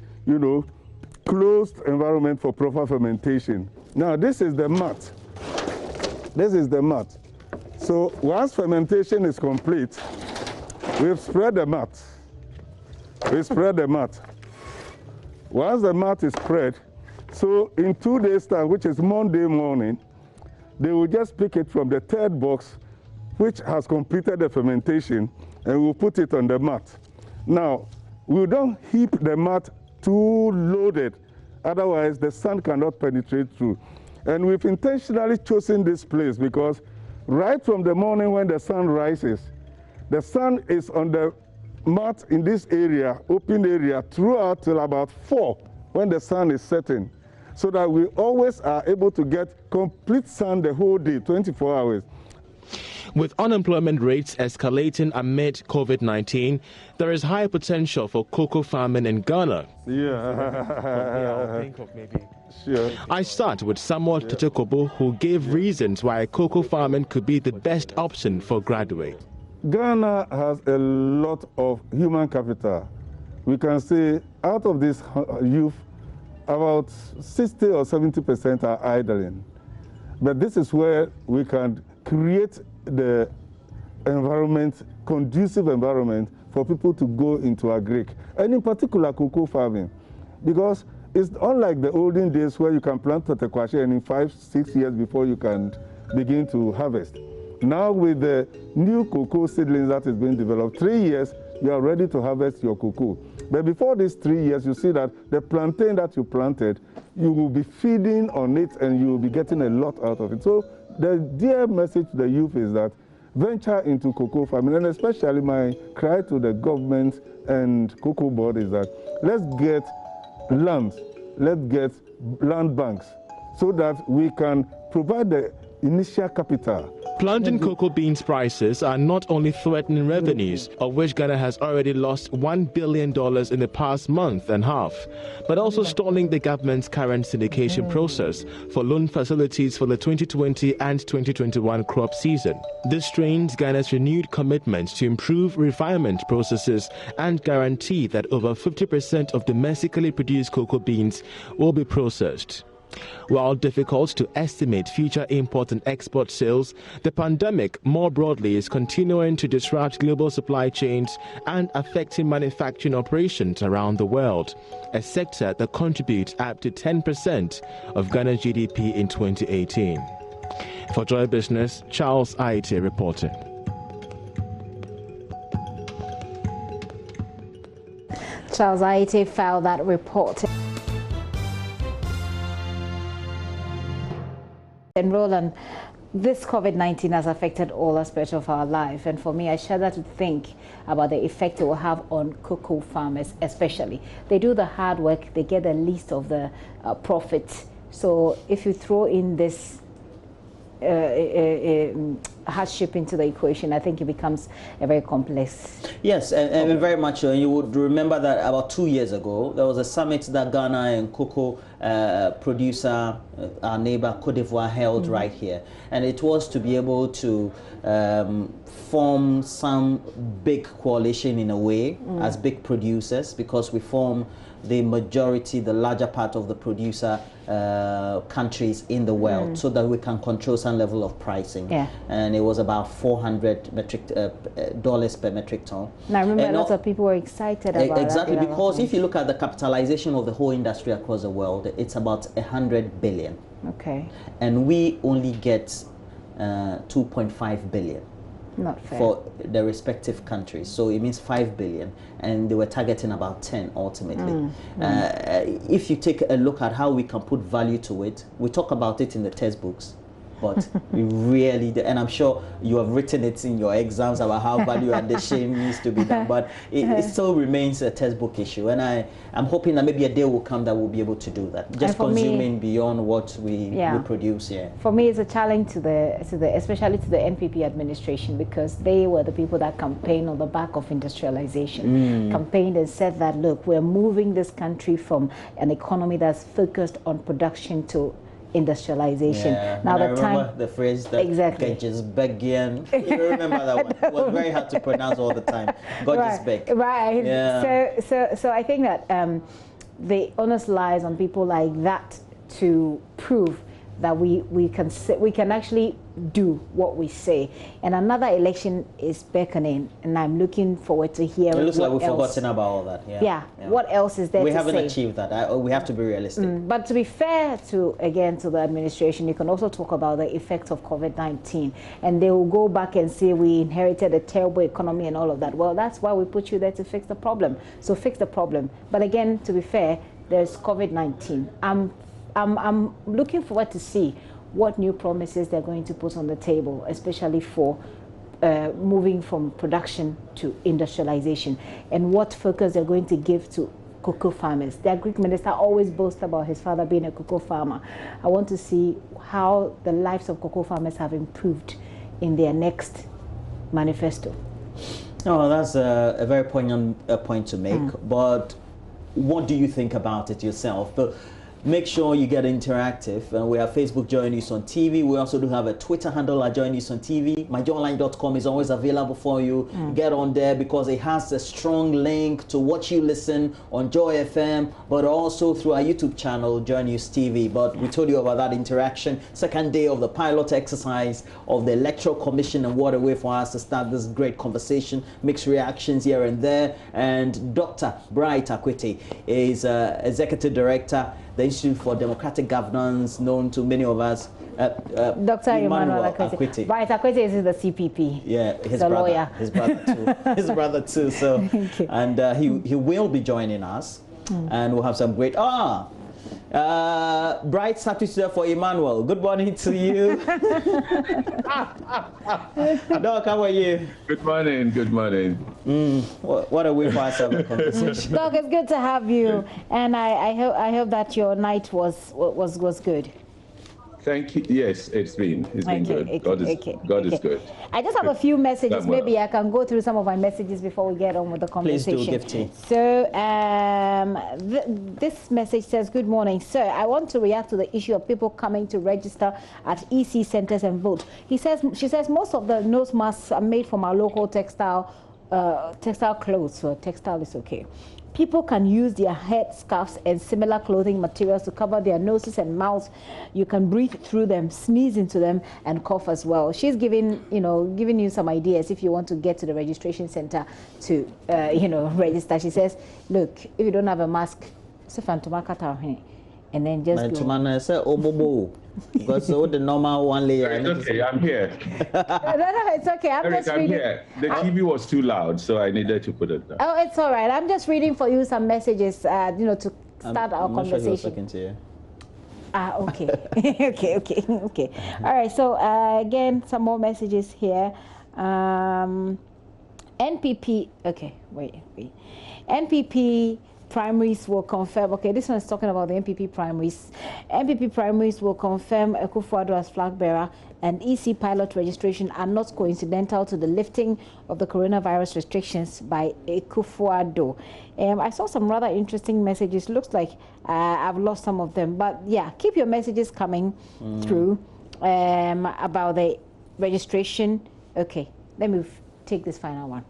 closed environment for proper fermentation. Now, this is the mat. This is the mat. So once fermentation is complete, we've spread the mat. We spread the mat. Once the mat is spread, so in 2 days' time, which is Monday morning, they will just pick it from the third box, which has completed the fermentation, and we'll put it on the mat. Now, we don't heap the mat too loaded, otherwise the sun cannot penetrate through. And we've intentionally chosen this place because right from the morning when the sun rises, the sun is on the mat in this area, open area, throughout till about 4 when the sun is setting, so that we always are able to get complete sun the whole day, 24 hours. With unemployment rates escalating amid COVID-19, there is high potential for cocoa farming in Ghana. Yeah. Think of maybe Sure. I start with Samuel Tetekobo, who gave reasons why cocoa farming could be the best option for graduates. Ghana has a lot of human capital. We can say out of this youth, about 60 or 70% are idling. But this is where we can create the environment, conducive environment for people to go into agric, and in particular cocoa farming, because it's unlike the olden days where you can plant tetequashe and in 5-6 years before you can begin to harvest. Now with the new cocoa seedlings that is being developed, 3 years you are ready to harvest your cocoa. But before these 3 years, you see that the plantain that you planted, you will be feeding on it and you will be getting a lot out of it. So the dear message to the youth is that venture into cocoa farming, and especially my cry to the government and cocoa board is that let's get land, let's get land banks so that we can provide the initial capital. Plunging cocoa beans prices are not only threatening revenues, of which Ghana has already lost $1 billion in the past month and a half, but also stalling the government's current syndication process for loan facilities for the 2020 and 2021 crop season. This strains Ghana's renewed commitment to improve refinement processes and guarantee that over 50% of domestically produced cocoa beans will be processed. While difficult to estimate future import and export sales, the pandemic more broadly is continuing to disrupt global supply chains and affecting manufacturing operations around the world, a sector that contributes up to 10% of Ghana's GDP in 2018. For Joy Business, Charles Aite reporting. Charles Aite filed that report. And Roland, this COVID-19 has affected all aspects of our life, and for me, I shudder to think about the effect it will have on cocoa farmers especially. They do the hard work, they get the least of the profit. So if you throw in this hardship into the equation, I think it becomes a very complex. Yes, and very much so. You would remember that about 2 years ago, there was a summit that Ghana and cocoa producer, our neighbor Cote d'Ivoire, held right here. And it was to be able to form some big coalition in a way as big producers, because we form the majority, the larger part of the producer countries in the world, so that we can control some level of pricing. And it was about $400 per metric ton. And I remember a lot of people were excited about exactly, that because if you look at the capitalization of the whole industry across the world, it's about 100 billion. Okay. And we only get 2.5 billion. Not fair. For the respective countries. So it means 5 billion, and they were targeting about 10 ultimately. If you take a look at how we can put value to it, we talk about it in the textbooks, but we really, and I'm sure you have written it in your exams about how value addition needs to be done, but it still remains a textbook issue. And I'm hoping that maybe a day will come that we'll be able to do that, just consuming beyond what we produce here. For me, it's a challenge to the especially to the NPP administration, because they were the people that campaigned on the back of industrialization, campaigned and said that, look, we're moving this country from an economy that's focused on production to industrialization. Now the time, the phrase that Gejisbegian, you remember that one? It was very hard to pronounce all the time. Gejisbeg. Right. So I think that the onus lies on people like that to prove that we can actually do what we say. And another election is beckoning, and I'm looking forward to hearing. It looks like we've forgotten about all that. What else is there? We haven't achieved that. We have to be realistic. But to be fair to the administration, you can also talk about the effects of COVID-19, and they will go back and say we inherited a terrible economy and all of that. Well, that's why we put you there, to fix the problem. So fix the problem. But again, to be fair, there's COVID-19. I'm looking forward to see what new promises they're going to put on the table, especially for moving from production to industrialization, and what focus they're going to give to cocoa farmers. The Agric Minister always boasts about his father being a cocoa farmer. I want to see how the lives of cocoa farmers have improved in their next manifesto. Oh, that's a very poignant point to make. But what do you think about it yourself? make sure you get interactive. And we have Facebook Joy News on TV. We also do have a Twitter handle at Joy News on TV. MyJoyOnline.com is always available for you. Get on there because it has a strong link to what you listen on Joy FM, but also through our YouTube channel, Joy News TV. But we told you about that interaction. Second day of the pilot exercise of the Electoral Commission, and what a way for us to start this great conversation. Mixed reactions here and there. And Dr. Bright Akwete is Executive Director, the Institute for Democratic Governance, known to many of us. Dr. Emmanuel Akwete. Bright Akwete is the CPP. Yeah, his brother. Lawyer. His brother too. His brother too. So, and he will be joining us, and we'll have some great. Bright substitute for Emmanuel. Good morning to you. Doc, how are you? Good morning. Good morning. What a way for us to have a conversation. Doc, it's good to have you, and I hope that your night was good. Thank you. Yes, it's been good. God is good. I just have a few messages. Maybe I can go through some of my messages before we get on with the conversation. Please do, Gifty. So this message says, good morning, sir. I want to react to the issue of people coming to register at EC centers and vote. She says most of the nose masks are made from our local textile clothes, so textile is okay. People can use their head scarves and similar clothing materials to cover their noses and mouths. You can breathe through them, sneeze into them, and cough as well. She's giving you some ideas if you want to get to the registration center to, register. She says, look, if you don't have a mask, and then just go. Because the normal one layer. It's okay, I'm here. No, it's okay. I'm here. The TV was too loud, so I needed to put it down. Oh, it's all right. I'm just reading for you some messages, to start our conversation. Sure he was talking to you. Okay. okay. All right. So again, some more messages here. NPP. Okay, wait. NPP primaries will confirm. Okay, this one is talking about the NPP primaries. NPP primaries will confirm Akufo-Addo as flag bearer, and EC pilot registration are not coincidental to the lifting of the coronavirus restrictions by Akufo-Addo. I saw some rather interesting messages. Looks like I've lost some of them, but yeah, keep your messages coming through about the registration. Okay, let me take this final one.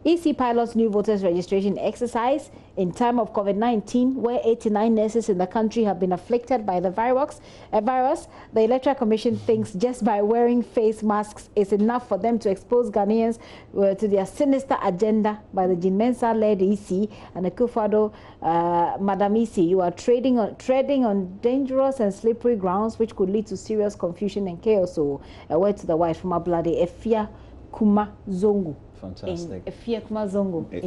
EC pilots new voters registration exercise in time of COVID-19, where 89 nurses in the country have been afflicted by the virus. The Electoral Commission thinks just by wearing face masks is enough for them to expose Ghanaians to their sinister agenda by the Jean Mensah-led EC and Akufo-Addo. Madam EC, you are treading on dangerous and slippery grounds which could lead to serious confusion and chaos. So, a word to the white from Ablade, Efia Kuma Zongo. Fantastic. In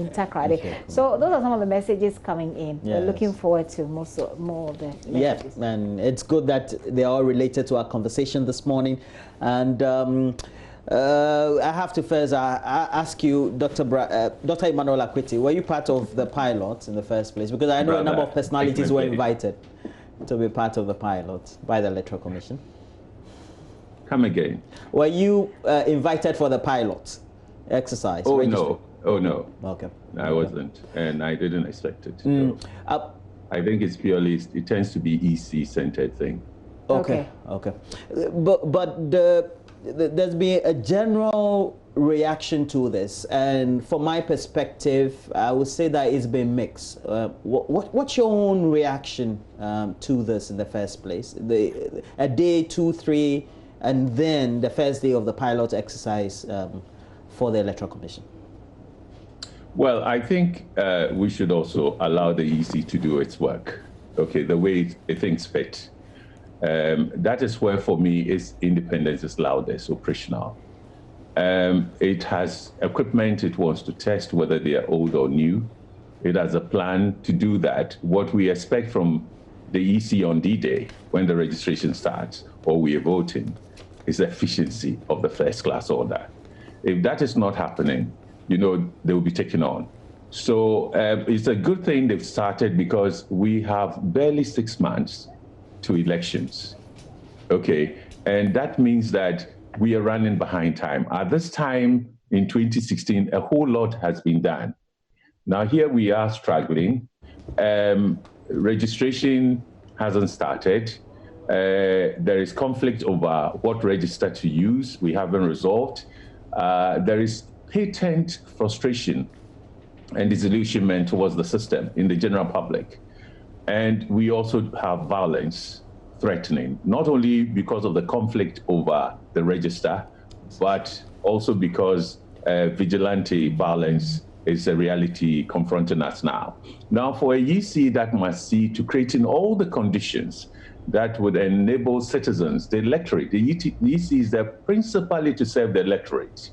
Takrade. So those are some of the messages coming in. Yes. We're looking forward to more of the messages. Yeah, and it's good that they are all related to our conversation this morning. And I have to first ask you, Dr. Emmanuel Akwete, were you part of the pilot in the first place? Because I know a number of personalities were invited to be part of the pilot by the Electoral Commission. Come again. Were you invited for the pilot exercise? Oh no. Okay. I wasn't, and I didn't expect it. So I think it's purely, it tends to be EC centered thing. Okay. But there's been a general reaction to this, and from my perspective, I would say that it's been mixed. What's your own reaction to this in the first place? A day, 2, 3, and then the first day of the pilot exercise for the Electoral Commission? Well, I think we should also allow the EC to do its work, okay, the way it thinks fit. That is where, for me, its independence is loudest, operational. It has equipment it wants to test, whether they are old or new. It has a plan to do that. What we expect from the EC on D-Day, when the registration starts, or we are voting, is the efficiency of the first-class order. If that is not happening, they will be taken on. So it's a good thing they've started, because we have barely 6 months to elections, okay? And that means that we are running behind time. At this time in 2016, a whole lot has been done. Now here we are struggling. Registration hasn't started. There is conflict over what register to use. We haven't resolved. There is patent frustration and disillusionment towards the system in the general public. And we also have violence threatening, not only because of the conflict over the register, but also because vigilante violence is a reality confronting us now. Now, for a EC that must see to creating all the conditions that would enable citizens, the electorate, the EC is there principally to serve the electorate,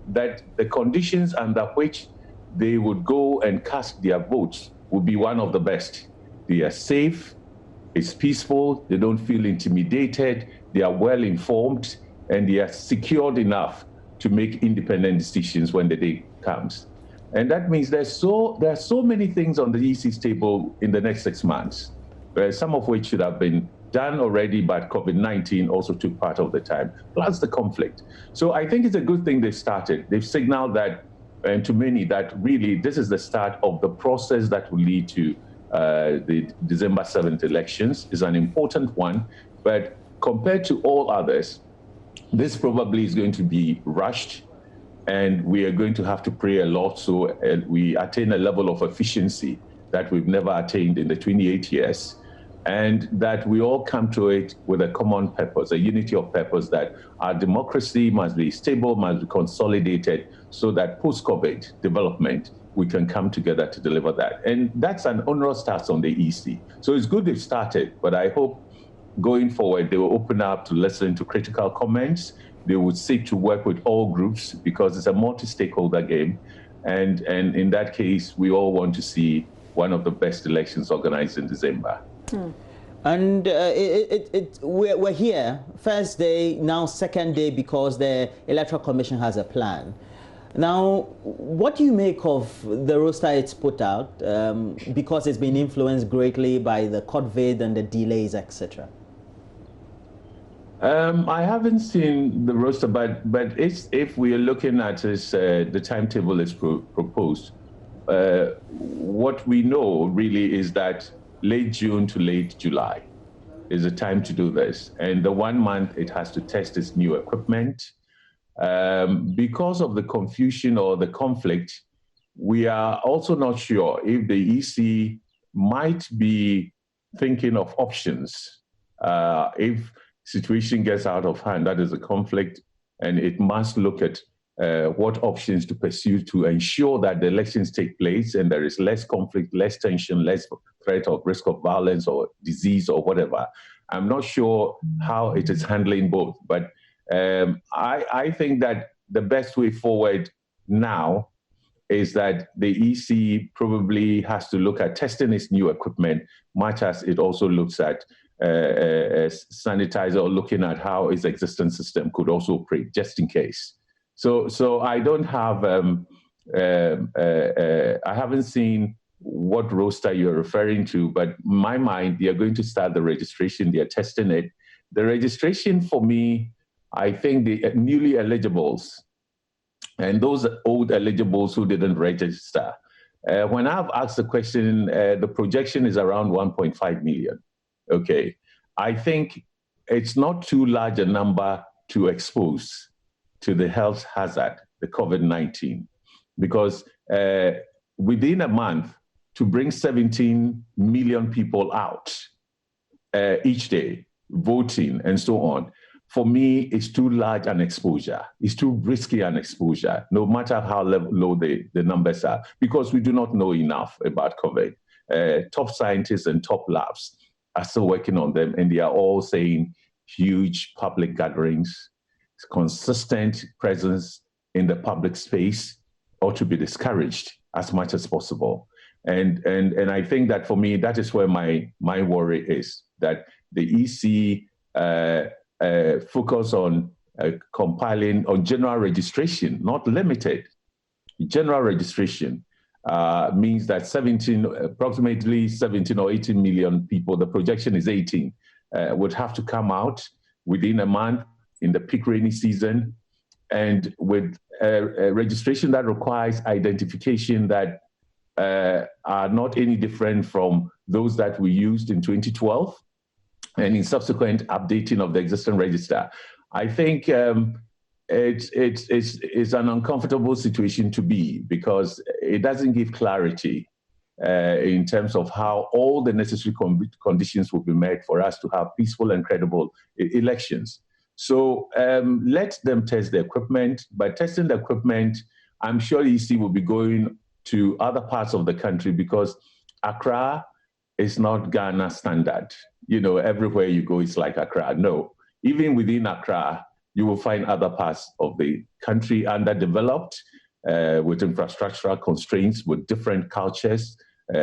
that the conditions under which they would go and cast their votes would be one of the best. They are safe, it's peaceful, they don't feel intimidated, they are well informed, and they are secured enough to make independent decisions when the day comes. And that means there are so many things on the EC's table in the next 6 months, some of which should have been done already, but COVID-19 also took part of the time, plus the conflict. So I think it's a good thing they've started. They've signaled that, and to many, that really this is the start of the process that will lead to the December 7th elections. Is an important one, but compared to all others, this probably is going to be rushed, and we are going to have to pray a lot so we attain a level of efficiency that we've never attained in the 28 years, and that we all come to it with a common purpose, a unity of purpose, that our democracy must be stable, must be consolidated, so that post-COVID development, we can come together to deliver that. And that's an onerous task on the EC. So it's good they've started, but I hope going forward, they will open up to listen to critical comments. They would seek to work with all groups because it's a multi-stakeholder game. And in that case, we all want to see one of the best elections organized in December. And we're here, first day, now second day, because the Electoral Commission has a plan. Now, what do you make of the roster it's put out, because it's been influenced greatly by the COVID and the delays, etc.? I haven't seen the roster, but if we are looking at this, the timetable is proposed, what we know really is that late June to late July is the time to do this. And the 1 month it has to test its new equipment. Because of the confusion or the conflict, we are also not sure if the EC might be thinking of options. If situation gets out of hand, that is a conflict, and it must look at what options to pursue to ensure that the elections take place and there is less conflict, less tension, less threat of risk of violence or disease or whatever. I'm not sure how it is handling both, but I think that the best way forward now is that the EC probably has to look at testing its new equipment, much as it also looks at sanitizer, or looking at how its existing system could also operate, just in case. So I don't have, I haven't seen what roster you're referring to, but in my mind, they are going to start the registration, they are testing it. The registration for me, I think the newly eligibles and those old eligibles who didn't register, when I've asked the question, the projection is around 1.5 million. Okay, I think it's not too large a number to expose to the health hazard, the COVID-19, because within a month, to bring 17 million people out each day, voting and so on, for me, it's too large an exposure. It's too risky an exposure, no matter how low the numbers are, because we do not know enough about COVID. Top scientists and top labs are still working on them, and they are all saying huge public gatherings, consistent presence in the public space ought to be discouraged as much as possible. And I think that for me, that is where my worry is, that the EC focus on compiling on general registration, not limited. General registration means that approximately 17 or 18 million people, the projection is 18, would have to come out within a month in the peak rainy season, and with a registration that requires identification that are not any different from those that we used in 2012 and in subsequent updating of the existing register. I think it's an uncomfortable situation to be, because it doesn't give clarity in terms of how all the necessary conditions will be met for us to have peaceful and credible elections. So let them test the equipment. By testing the equipment, I'm sure EC will be going to other parts of the country, because Accra is not Ghana standard. You know, everywhere you go, it's like Accra. No, even within Accra, you will find other parts of the country underdeveloped, with infrastructural constraints, with different cultures,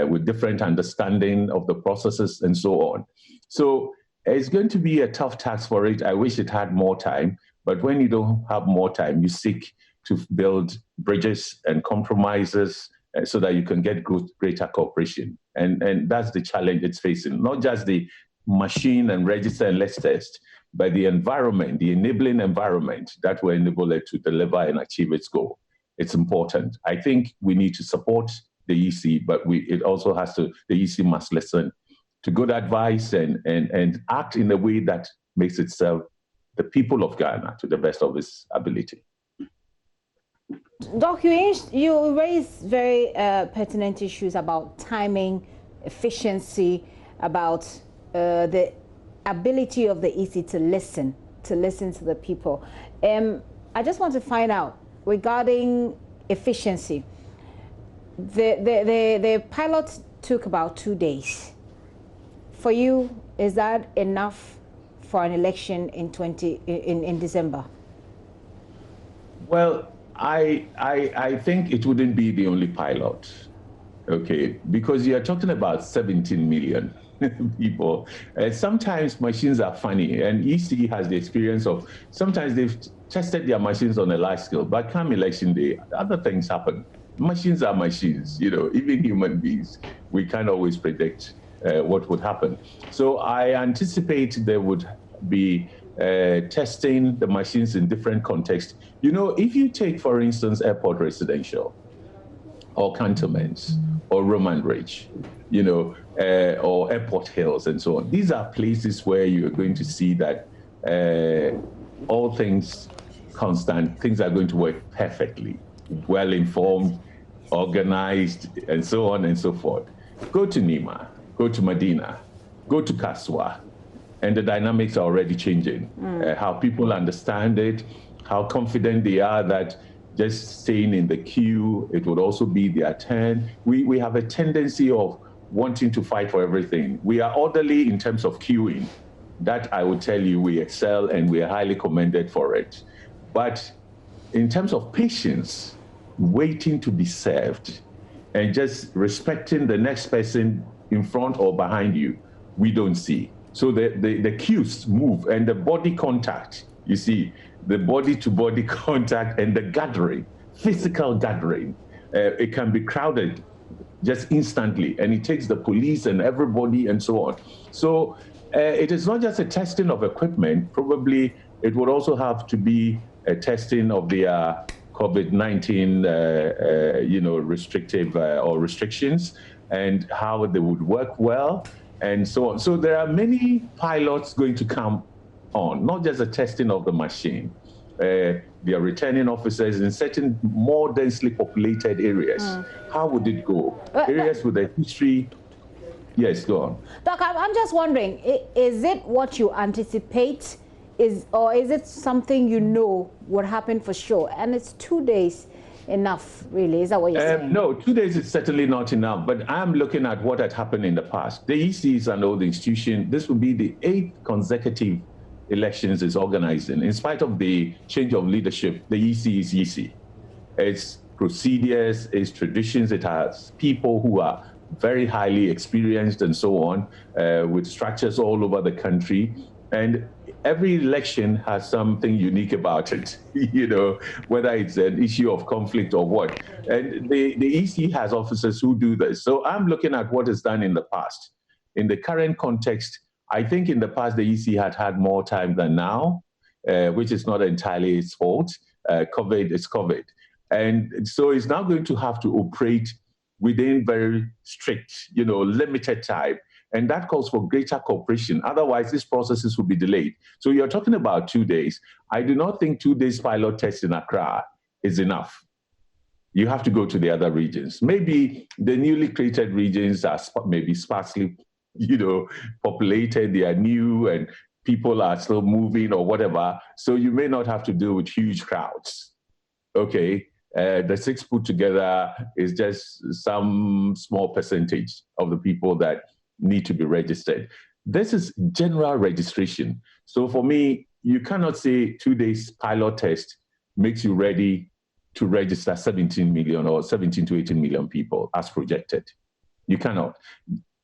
with different understanding of the processes and so on. So it's going to be a tough task for it. I wish it had more time, but when you don't have more time, you seek to build bridges and compromises so that you can get greater cooperation. And that's the challenge it's facing, not just the machine and register and let's test, but the environment, the enabling environment that will enable it to deliver and achieve its goal. It's important. I think we need to support the EC, but it also has to, the EC must listen to good advice and act in a way that makes it serve the people of Ghana to the best of its ability. Doc, you raised very pertinent issues about timing, efficiency, about the ability of the EC to listen to the people. I just want to find out regarding efficiency. The pilot took about 2 days. For you, is that enough for an election in December? Well, I think it wouldn't be the only pilot, okay, because you're talking about 17 million people. Sometimes machines are funny, and EC has the experience of sometimes they've tested their machines on a large scale, but come election day, other things happen. Machines are machines, you know, even human beings. We can't always predict what would happen. So I anticipate there would be testing the machines in different contexts. You know, if you take, for instance, Airport Residential or cantonments or Roman Ridge, you know, or Airport Hills and so on, these are places where you're going to see that all things constant, things are going to work perfectly, well informed, organized, and so on and so forth. Go to Nima, go to Medina, go to Kaswa, and the dynamics are already changing. How people understand it, how confident they are that just staying in the queue, it would also be their turn. We have a tendency of wanting to fight for everything. We are orderly in terms of queuing. That I would tell you, we excel and we are highly commended for it. But in terms of patience, waiting to be served, and just respecting the next person in front or behind you, we don't see. So the queues move, and the body contact, you see, the body-to-body contact and the gathering, physical gathering, it can be crowded just instantly, and it takes the police and everybody and so on. So it is not just a testing of equipment. Probably it would also have to be a testing of the COVID-19, you know, restrictive or restrictions, and how they would work well, and so on. So there are many pilots going to come on, not just a testing of the machine. They are returning officers in certain more densely populated areas. How would it go? Areas with a history. Yes, go on. Doc, I'm just wondering, is it what you anticipate, or is it something you know would happen for sure? And it's 2 days enough, really? Is that what you're saying? No, 2 days is certainly not enough, but I'm looking at what had happened in the past. The EC is an old institution. This will be the 8th consecutive elections it's organizing. In spite of the change of leadership, the EC is EC. It's procedures, it's traditions, it has people who are very highly experienced and so on, with structures all over the country. And every election has something unique about it, you know, whether it's an issue of conflict or what. And the EC has officers who do this. So I'm looking at what is done in the past. In the current context, I think in the past, the EC had more time than now, which is not entirely its fault. COVID is COVID. And so it's now going to have to operate within very strict, limited time. And that calls for greater cooperation. Otherwise, these processes will be delayed. So you're talking about 2 days. I do not think 2 days pilot test in Accra is enough. You have to go to the other regions. Maybe the newly created regions are maybe sparsely, populated. They are new and people are still moving or whatever. So you may not have to deal with huge crowds. Okay, the 6 put together is just some small percentage of the people that need to be registered. This is general registration. So for me, you cannot say 2 days pilot test makes you ready to register 17 million or 17 to 18 million people as projected. You cannot.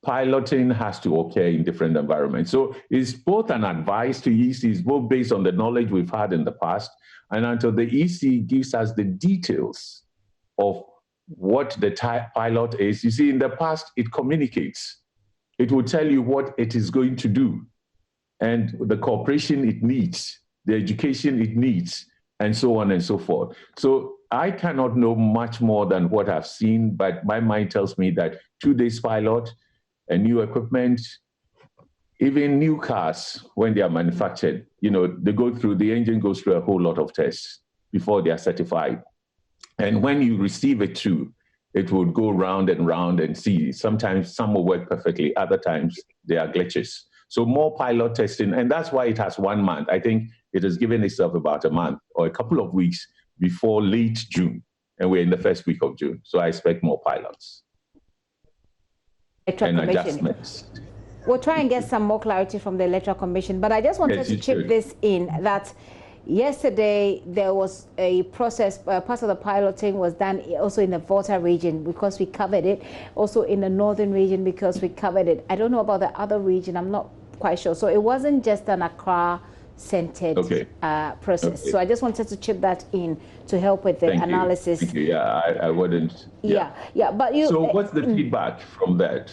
Piloting has to occur in different environments. So it's both an advice to ECs, both based on the knowledge we've had in the past, and until the EC gives us the details of what the pilot is. You see, in the past, it communicates. It will tell you what it is going to do and the cooperation it needs, the education it needs, and so on and so forth. So I cannot know much more than what I've seen, but my mind tells me that 2 days pilot and new equipment, even new cars, when they are manufactured, the engine goes through a whole lot of tests before they are certified. And when you receive it through, it would go round and round and see. Sometimes some will work perfectly, other times there are glitches. So more pilot testing, and that's why it has 1 month. I think it has given itself about a month or a couple of weeks before late June, and we're in the first week of June. So I expect more pilots and adjustments. We'll try and get some more clarity from the Electoral Commission, but I just wanted to chip this in that yesterday there was a process, part of the piloting was done also in the Volta region because we covered it, also in the northern region because we covered it. I don't know about the other region, I'm not quite sure. So it wasn't just an Accra-centered process. So I just wanted to chip that in to help with the analysis. Thank you. Yeah, I wouldn't. Yeah, but you. So what's the feedback from that?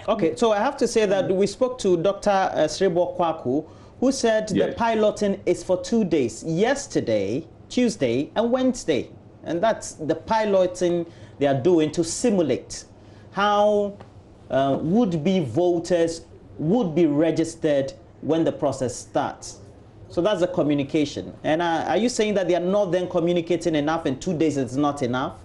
Okay, so I have to say that we spoke to Dr. Srebo Kwaku, who said the piloting is for 2 days, yesterday, Tuesday, and Wednesday. And that's the piloting they are doing to simulate how would-be voters would be registered when the process starts. So that's the communication. And are you saying that they are not then communicating enough and 2 days is not enough?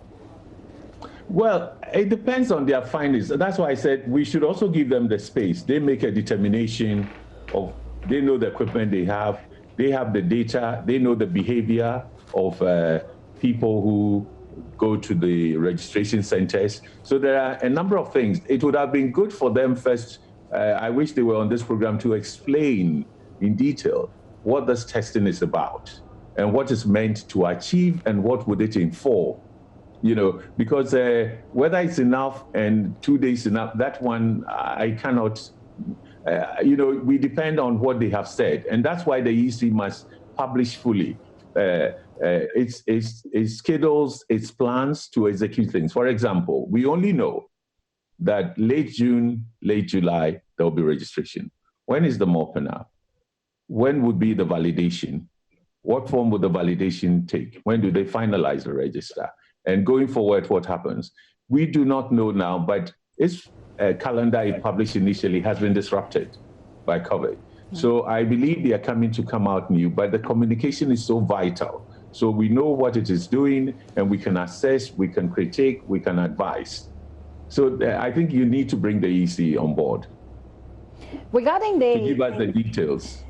Well, it depends on their findings. That's why I said we should also give them the space. They make a determination of, they know the equipment they have the data, they know the behavior of people who go to the registration centers. So there are a number of things. It would have been good for them first, I wish they were on this program, to explain in detail what this testing is about and what is meant to achieve and what would it inform. Because whether it's enough and 2 days enough, that one I cannot, we depend on what they have said. And that's why the EC must publish fully its schedules, its plans to execute things. For example, we only know that late June, late July, there will be registration. When is the MOPNA? When would be the validation? What form would the validation take? When do they finalize the register? And going forward, what happens? We do not know now, but its calendar it published initially has been disrupted by COVID. So I believe they are coming to come out new, but the communication is so vital. So we know what it is doing, and we can assess, we can critique, we can advise. So I think you need to bring the EC on board. Regarding to give us the details.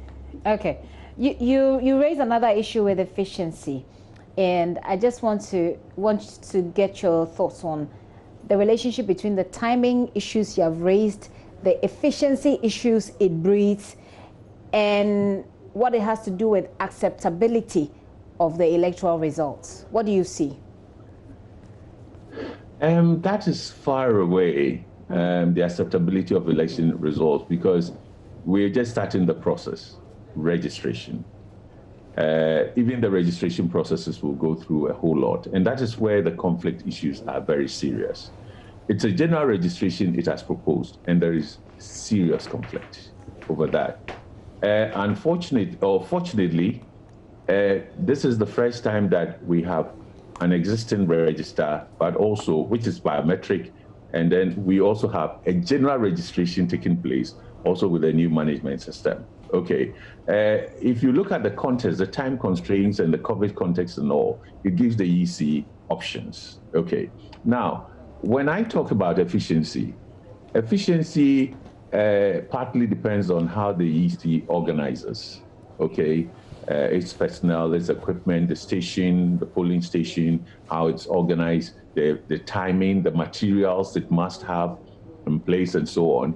Okay. You raise another issue with efficiency. And I just want to get your thoughts on the relationship between the timing issues you have raised, the efficiency issues it breeds, and what it has to do with acceptability of the electoral results. What do you see? That is far away, the acceptability of election results, because we're just starting the process, registration. Even the registration processes will go through a whole lot. And that is where the conflict issues are very serious. It's a general registration it has proposed, and there is serious conflict over that. Fortunately, this is the first time that we have an existing register, but also, which is biometric, And then we also have a general registration taking place also with a new management system. Okay, if you look at the context, the time constraints and the COVID context and all, it gives the EC options. Okay, now, when I talk about efficiency partly depends on how the EC organizes. Okay, its personnel, its equipment, the station, the polling station, how it's organized, the timing, the materials it must have in place, and so on.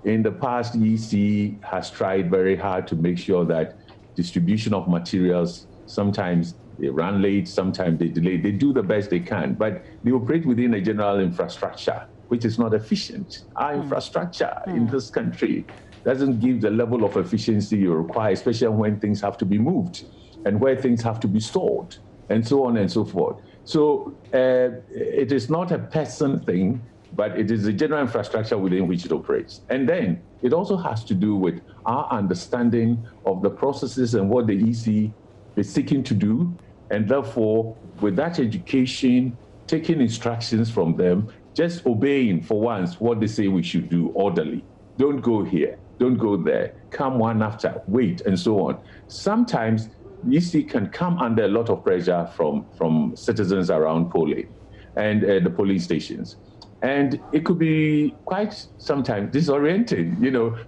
In the past, EC has tried very hard to make sure that distribution of materials, sometimes they run late, sometimes they delay. They do the best they can, but they operate within a general infrastructure, which is not efficient. Our infrastructure in this country doesn't give the level of efficiency you require, especially when things have to be moved and where things have to be stored, and so on and so forth. So it is not a person thing, but it is the general infrastructure within which it operates. And then it also has to do with our understanding of the processes and what the EC is seeking to do. And therefore, with that education, taking instructions from them, just obeying for once what they say we should do orderly. Don't go here, don't go there, come one after, wait, and so on. Sometimes the EC can come under a lot of pressure from citizens around polling and the polling stations. And it could be quite sometimes disorienting,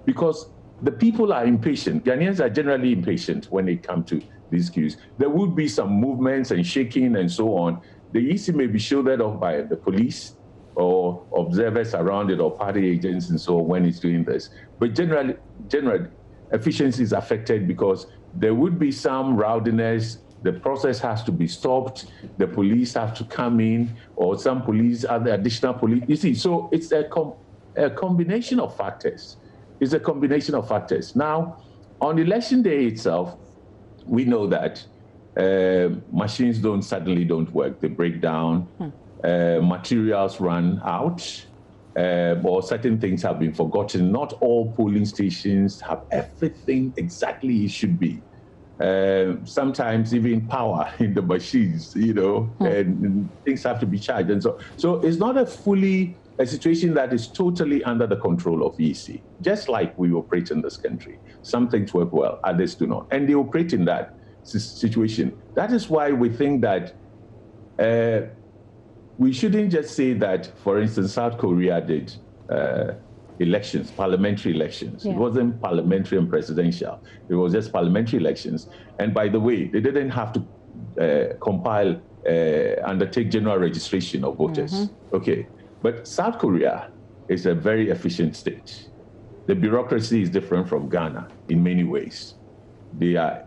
because the people are impatient. Ghanaians are generally impatient when they come to these queues. There would be some movements and shaking and so on. The EC may be shielded off by the police or observers around it or party agents and so on when it's doing this. But generally, efficiency is affected because there would be some rowdiness. The process has to be stopped. The police have to come in, or some police, other additional police. You see, so it's a combination of factors. It's a combination of factors. Now, on election day itself, we know that machines suddenly don't work. They break down. Materials run out, or certain things have been forgotten. Not all polling stations have everything exactly it should be. Sometimes even power in the machines, and things have to be charged. And so it's not a situation that is totally under the control of EC, just like we operate in this country. Some things work well, others do not. And they operate in that situation. That is why we think that we shouldn't just say that, for instance, South Korea did elections, parliamentary elections. Yeah. It wasn't parliamentary and presidential. It was just parliamentary elections. And by the way, they didn't have to undertake general registration of voters. Okay. But South Korea is a very efficient state. The bureaucracy is different from Ghana in many ways. The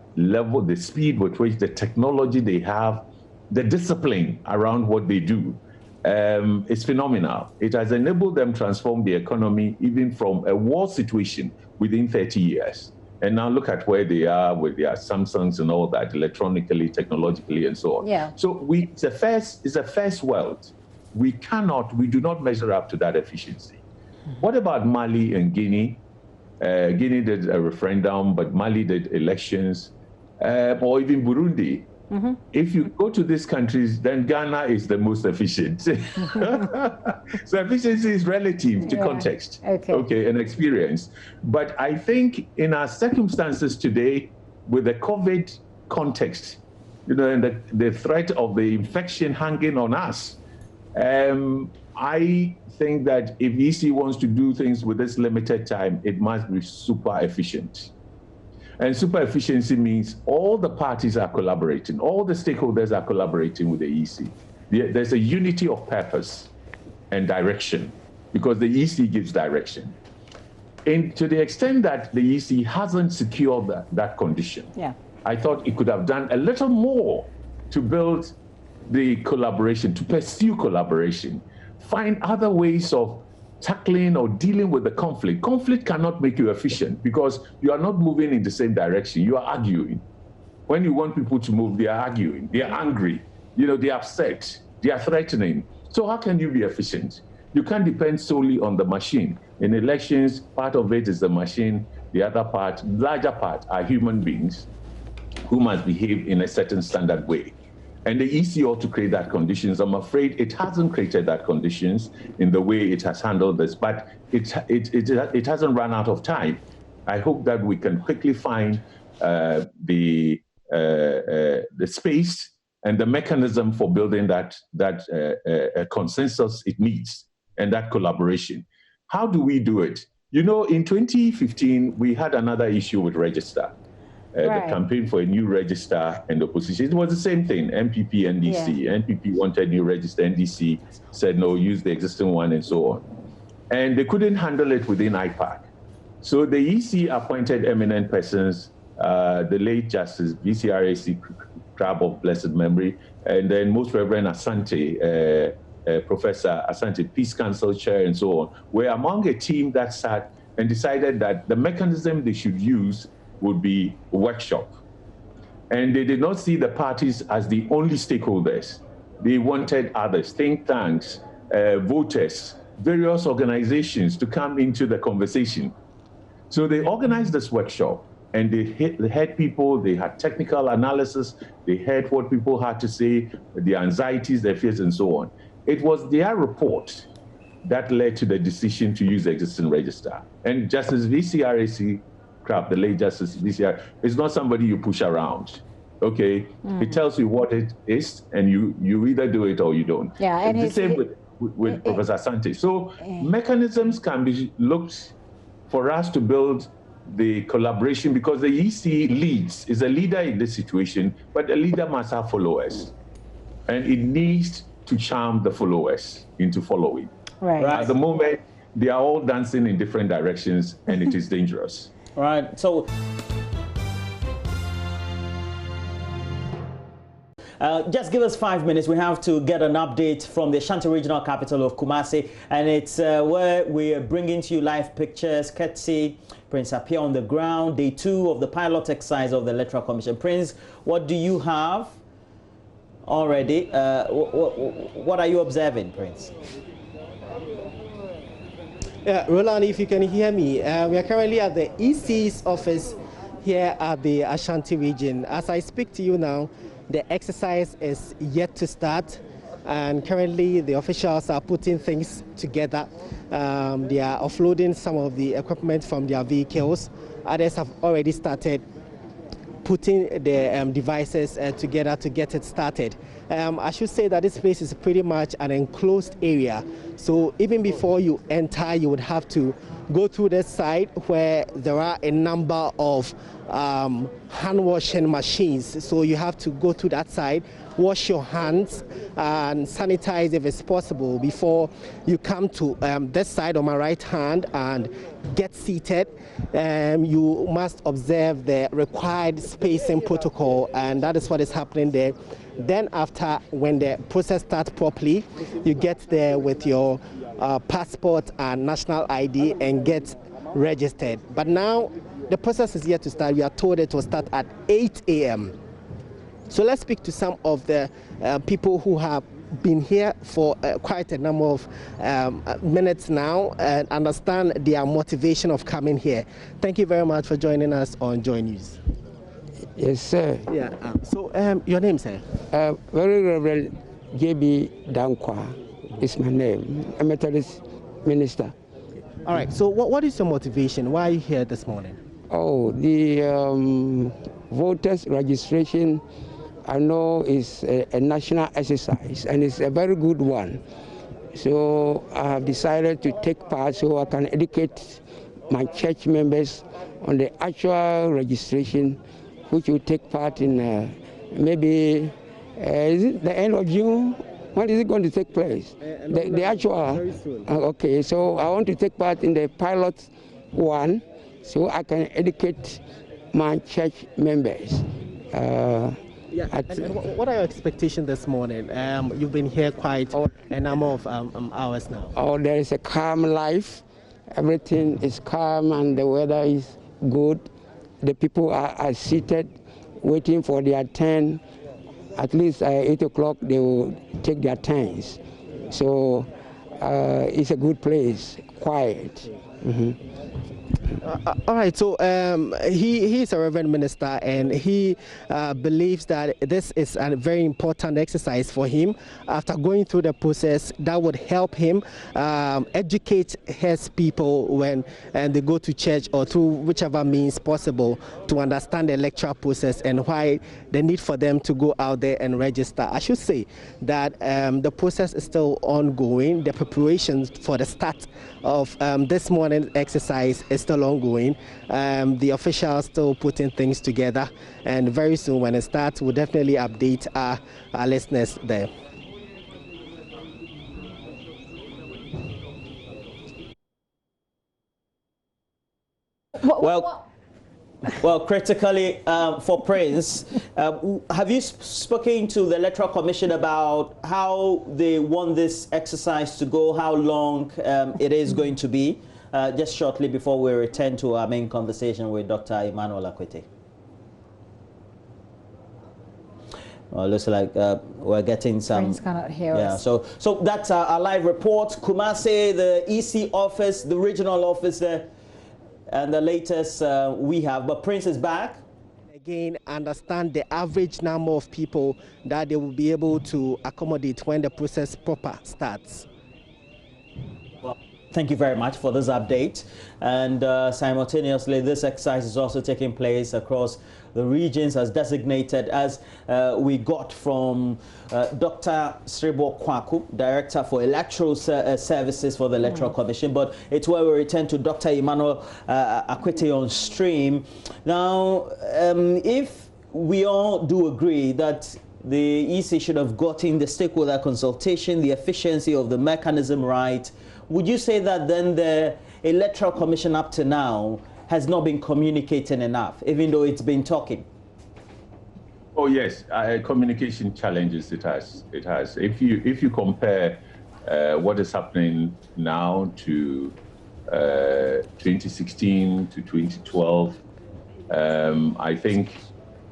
speed with which the technology they have, the discipline around what they do is phenomenal. It has enabled them to transform the economy even from a war situation within 30 years. And now look at where they are with their Samsungs and all that, electronically, technologically, and so on. Yeah. So it's a first world. We do not measure up to that efficiency. What about Mali and Guinea? Guinea did a referendum, but Mali did elections, or even Burundi. If you go to these countries, then Ghana is the most efficient. So efficiency is relative to context, and experience. But I think in our circumstances today, with the COVID context, and the threat of the infection hanging on us, I think that if EC wants to do things with this limited time, it must be super efficient. And super efficiency means all the parties are collaborating, all the stakeholders are collaborating with the EC. There's a unity of purpose and direction, because the EC gives direction. And to the extent that the EC hasn't secured that condition, I thought it could have done a little more to build the collaboration, to pursue collaboration, find other ways of tackling or dealing with the conflict. Conflict cannot make you efficient because you are not moving in the same direction. You are arguing. When you want people to move, they are arguing. They are angry. They are upset. They are threatening. So how can you be efficient? You can't depend solely on the machine. In elections, part of it is the machine. The other part, larger part, are human beings who must behave in a certain standard way. And the EC ought to create that conditions. I'm afraid it hasn't created that conditions in the way it has handled this, but it hasn't run out of time. I hope that we can quickly find the space and the mechanism for building that consensus it needs and that collaboration. How do we do it? You know, in 2015, we had another issue with register. The campaign for a new register and opposition. It was the same thing, MPP, NDC. Yeah. NPP wanted new register, NDC said no, use the existing one and so on. And they couldn't handle it within IPAC. So the EC appointed eminent persons, the late Justice VCRAC Crab of blessed memory, and then Most Reverend Asante, Professor Asante, Peace Council Chair and so on, were among a team that sat and decided that the mechanism they should use would be a workshop. And they did not see the parties as the only stakeholders. They wanted others, think tanks, voters, various organizations to come into the conversation. So they organized this workshop and they had people, they had technical analysis, they heard what people had to say, their anxieties, their fears and so on. It was their report that led to the decision to use the existing register. And Justice VCRAC the late Justice VCR, is not somebody you push around. Okay, it tells you what it is, and you either do it or you don't. Yeah, and the same with Professor Asante. So mechanisms can be looked for us to build the collaboration, because the EC is a leader in this situation, but a leader must have followers, and it needs to charm the followers into following. Right. At the moment, they are all dancing in different directions, and it is dangerous. Right. So just give us 5 minutes. We have to get an update from the Ashanti regional capital of Kumasi, and it's where we are bringing to you live pictures courtesy Prince Appear on the ground, day 2 of the pilot exercise of the Electoral Commission. Prince, what do you have already? What are you observing, Prince? Roland, if you can hear me, we are currently at the EC's office here at the Ashanti region. As I speak to you now, the exercise is yet to start, and currently the officials are putting things together. They are offloading some of the equipment from their vehicles. Others have already started putting the devices together to get it started. I should say that this place is pretty much an enclosed area. So even before you enter, you would have to go through this side where there are a number of hand washing machines. So you have to go through that side, wash your hands and sanitize if it's possible before you come to this side on my right hand and get seated. You must observe the required spacing protocol, and that is what is happening there. Then after, when the process starts properly, you get there with your passport and national ID and get registered. But now the process is yet to start. We are told it will start at 8 a.m. So let's speak to some of the people who have been here for quite a number of minutes now and understand their motivation of coming here. Thank you very much for joining us on Joy News. Yes, sir. Yeah. So your name, sir? Very Reverend J.B. Dankwa is my name. I'm a Methodist minister. All right. So what is your motivation? Why are you here this morning? Oh, the voters registration, I know, is a national exercise, and it's a very good one. So I have decided to take part so I can educate my church members on the actual registration, which will take part in maybe is it the end of June? When is it going to take place? The actual. Very soon. Okay, so I want to take part in the pilot one, so I can educate my church members. Yeah. What are your expectations this morning? You've been here quite a number of hours now. Oh, there is a calm life. Everything is calm and the weather is good. The people are seated, waiting for their turn. At least 8 o'clock they will take their turns. So it's a good place, quiet. All right, so he's a Reverend Minister, and he believes that this is a very important exercise for him. After going through the process, that would help him educate his people when they go to church or through whichever means possible to understand the electoral process and why the need for them to go out there and register. I should say that the process is still ongoing. The preparations for the start of this morning's exercise is still ongoing. The officials still putting things together, and very soon when it starts, we'll definitely update our listeners there. Well, critically for Prince, have you spoken to the Electoral Commission about how they want this exercise to go, how long it is going to be? Just shortly before we return to our main conversation with Dr. Emmanuel Akwete. Well, looks like we're getting some. Prince cannot hear us. So that's our live report. Kumasi, the EC office, the regional office there, and the latest we have. But Prince is back. Again, understand the average number of people that they will be able to accommodate when the process proper starts. Well, thank you very much for this update. And simultaneously, this exercise is also taking place across the regions as designated, as we got from Dr. Sribo Kwaku, Director for Electoral Services for the Electoral Commission. But it's where we return to Dr. Emmanuel Akwete on stream. Now, if we all do agree that the EC should have gotten the stakeholder consultation, the efficiency of the mechanism right, would you say that then the Electoral Commission up to now has not been communicating enough, even though it's been talking? Oh yes, communication challenges it has. It has. If you compare what is happening now to 2016 to 2012, I think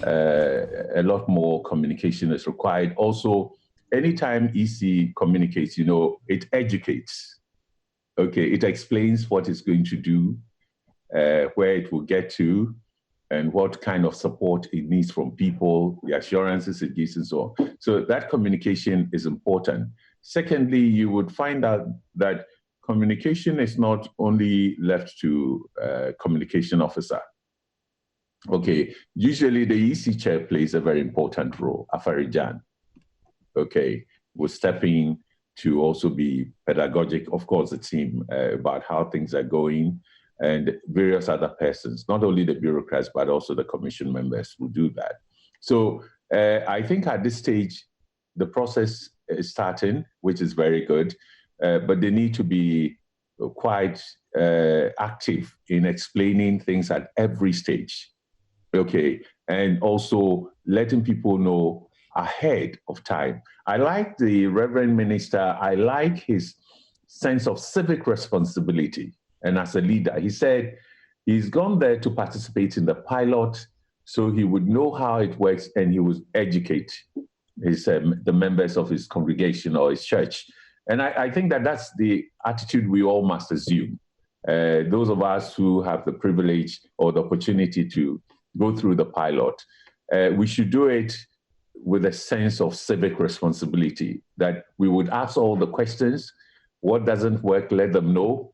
a lot more communication is required. Also, anytime EC communicates, it educates. Okay, it explains what it's going to do, where it will get to, and what kind of support it needs from people, the assurances it gives, and so on. So that communication is important. Secondly, you would find out that communication is not only left to communication officer. Okay, usually the EC chair plays a very important role, Afarijan. Okay, will step in to also be pedagogic, of course, the team about how things are going, and various other persons, not only the bureaucrats, but also the commission members who do that. So I think at this stage, the process is starting, which is very good, but they need to be quite active in explaining things at every stage, okay, and also letting people know ahead of time. I like the Reverend Minister. I like his sense of civic responsibility. And as a leader, he said he's gone there to participate in the pilot so he would know how it works and he would educate the members of his congregation or his church. And I think that that's the attitude we all must assume. Those of us who have the privilege or the opportunity to go through the pilot, we should do it with a sense of civic responsibility, that we would ask all the questions. What doesn't work, let them know.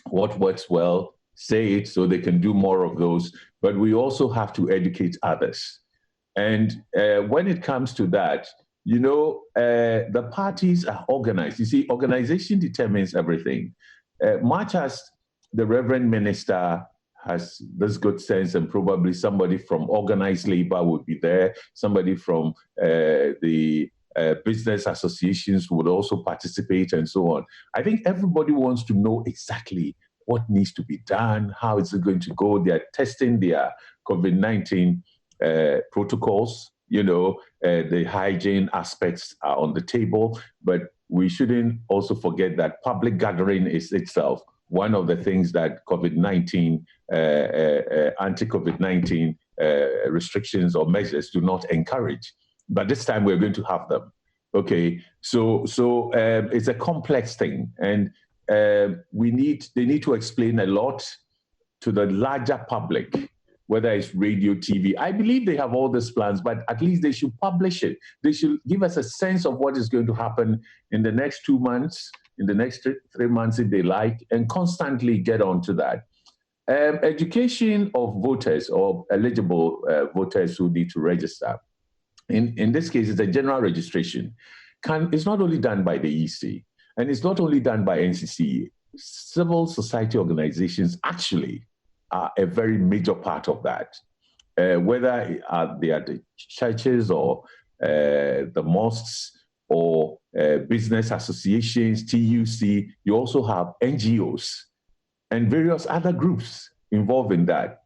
What works well, say it so they can do more of those. But we also have to educate others. And when it comes to that, the parties are organized. You see, organization determines everything. Much as the Reverend Minister has this good sense, and probably somebody from organized labor would be there, somebody from the business associations would also participate, and so on. I think everybody wants to know exactly what needs to be done, how is it going to go. They're testing their COVID-19 protocols, the hygiene aspects are on the table, but we shouldn't also forget that public gathering is itself one of the things that COVID-19, anti-COVID-19 restrictions or measures do not encourage. But this time we're going to have them. Okay, so it's a complex thing, and they need to explain a lot to the larger public, whether it's radio, TV. I believe they have all these plans, but at least they should publish it. They should give us a sense of what is going to happen in the next 2 months, in the next 3 months if they like, and constantly get on to that. Education of voters or eligible voters who need to register. In this case, it's a general registration. It's not only done by the EC, and it's not only done by NCC. Civil society organizations actually are a very major part of that. Whether they are the churches or the mosques or business associations, TUC, you also have NGOs and various other groups involved in that.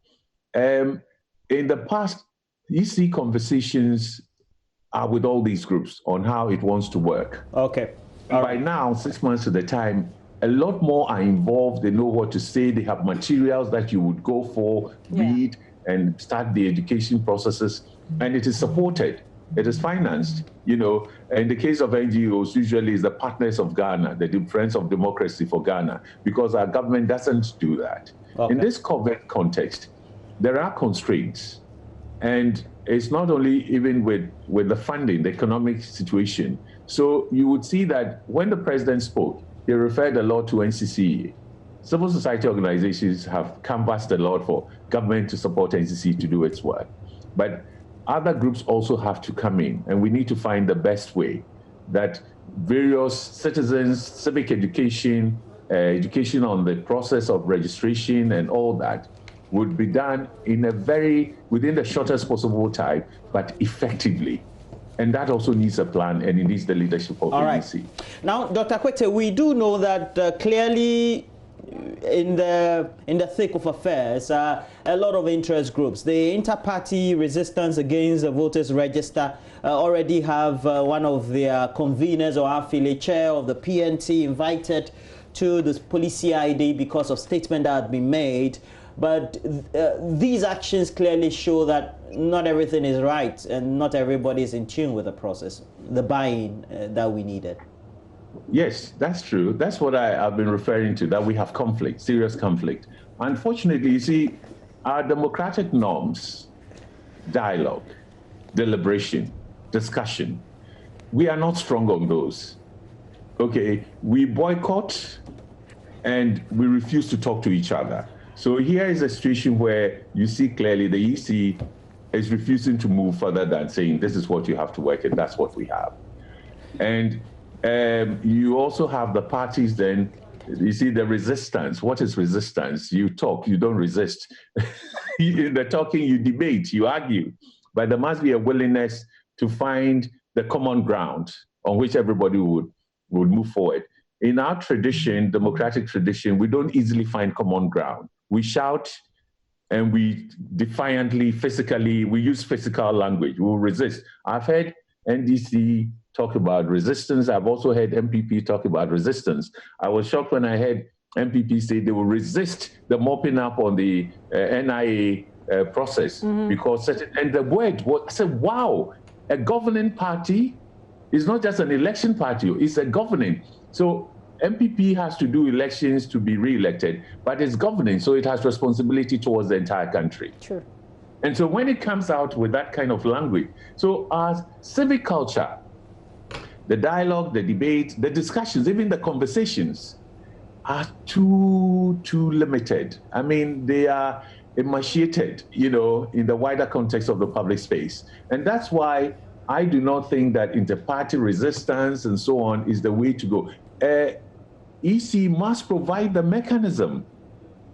In the past, EC conversations are with all these groups on how it wants to work. Okay. By now, 6 months at a time, a lot more are involved. They know what to say. They have materials that you would go for, read, and start the education processes. And it is supported. It is financed. In the case of NGOs, usually it's the partners of Ghana, the Friends of Democracy for Ghana, because our government doesn't do that. Okay. In this COVID context, there are constraints. And it's not only even with the funding, the economic situation. So you would see that when the president spoke, he referred a lot to NCC. Civil society organizations have canvassed a lot for government to support NCC to do its work. But other groups also have to come in, and we need to find the best way that various citizens, civic education, education on the process of registration and all that would be done within the shortest possible time, but effectively. And that also needs a plan, and it needs the leadership of the EC. Now, Dr. Kwete, we do know that clearly in the thick of affairs, a lot of interest groups, the inter-party resistance against the voters register, already have one of their conveners or affiliate chair of the PNT invited to the police CID because of statement that had been made. But these actions clearly show that not everything is right and not everybody is in tune with the process, the buy-in that we needed. Yes, that's true. That's what I've been referring to, that we have conflict, serious conflict. Unfortunately, you see, our democratic norms, dialogue, deliberation, discussion, we are not strong on those. Okay, we boycott and we refuse to talk to each other. So here is a situation where you see clearly the EC is refusing to move further than saying this is what you have to work and that's what we have. And you also have the parties then, you see the resistance. What is resistance? You talk, you don't resist. In the talking, you debate, you argue. But there must be a willingness to find the common ground on which everybody would move forward. In our tradition, democratic tradition, we don't easily find common ground. We shout and we defiantly, physically, we use physical language. We will resist. I've heard NDC talk about resistance. I've also heard MPP talk about resistance. I was shocked when I heard MPP say they will resist the mopping up on the NIA process because, and the word, I said, wow, a governing party is not just an election party, it's a governing. So MPP has to do elections to be re-elected, but it's governing, so it has responsibility towards the entire country. Sure. And so when it comes out with that kind of language, so our civic culture, the dialogue, the debate, the discussions, even the conversations are too limited. I mean, they are emaciated, in the wider context of the public space. And that's why I do not think that inter-party resistance and so on is the way to go. EC must provide the mechanism,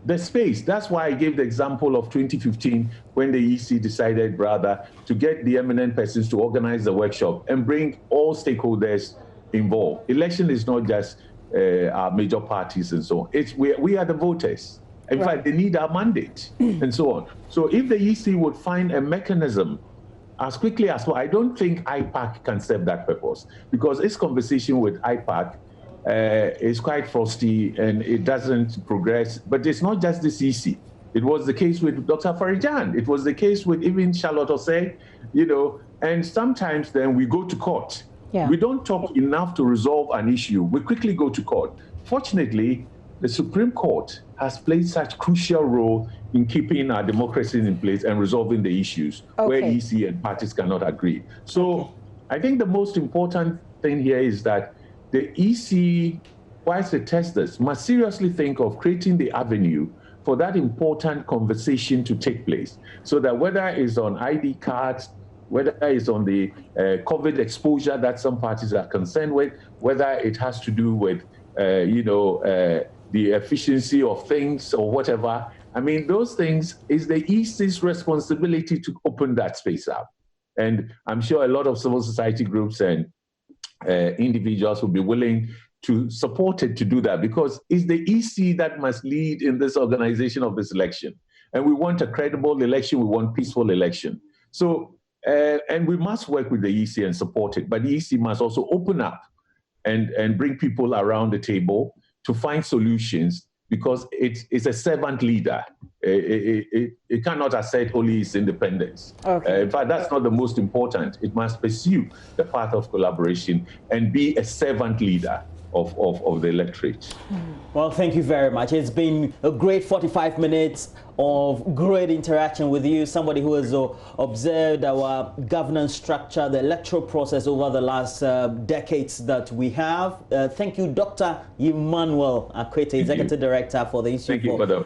the space. That's why I gave the example of 2015 when the EC decided rather to get the eminent persons to organize the workshop and bring all stakeholders involved. Election is not just our major parties and so on. We are the voters. In fact, they need our mandate and so on. So if the EC would find a mechanism as quickly as possible, I don't think IPAC can serve that purpose because its conversation with IPAC is quite frosty and it doesn't progress. But it's not just this EC. It was the case with Dr. Farijan. It was the case with even Charlotte Osei, and sometimes then we go to court. Yeah. We don't talk enough to resolve an issue. We quickly go to court. Fortunately, the Supreme Court has played such crucial role in keeping our democracy in place and resolving the issues where EC and parties cannot agree. So I think the most important thing here is that the EC, whilst the testers, must seriously think of creating the avenue for that important conversation to take place, so that whether it's on ID cards, whether it's on the COVID exposure that some parties are concerned with, whether it has to do with, the efficiency of things or whatever. I mean, those things is the EC's responsibility to open that space up. And I'm sure a lot of civil society groups and individuals will be willing to support it to do that, because it's the EC that must lead in this organization of this election. And we want a credible election, we want peaceful election. So, and we must work with the EC and support it, but the EC must also open up and bring people around the table to find solutions, because it's a servant leader. It cannot assert wholly its independence. In fact, that's not the most important. It must pursue the path of collaboration and be a servant leader of the electorate. Well, thank you very much. It's been a great 45 minutes of great interaction with you, somebody who has observed our governance structure, the electoral process over the last decades that we have. Thank you, Dr. Emmanuel Akwete, Executive Director for the Institute for the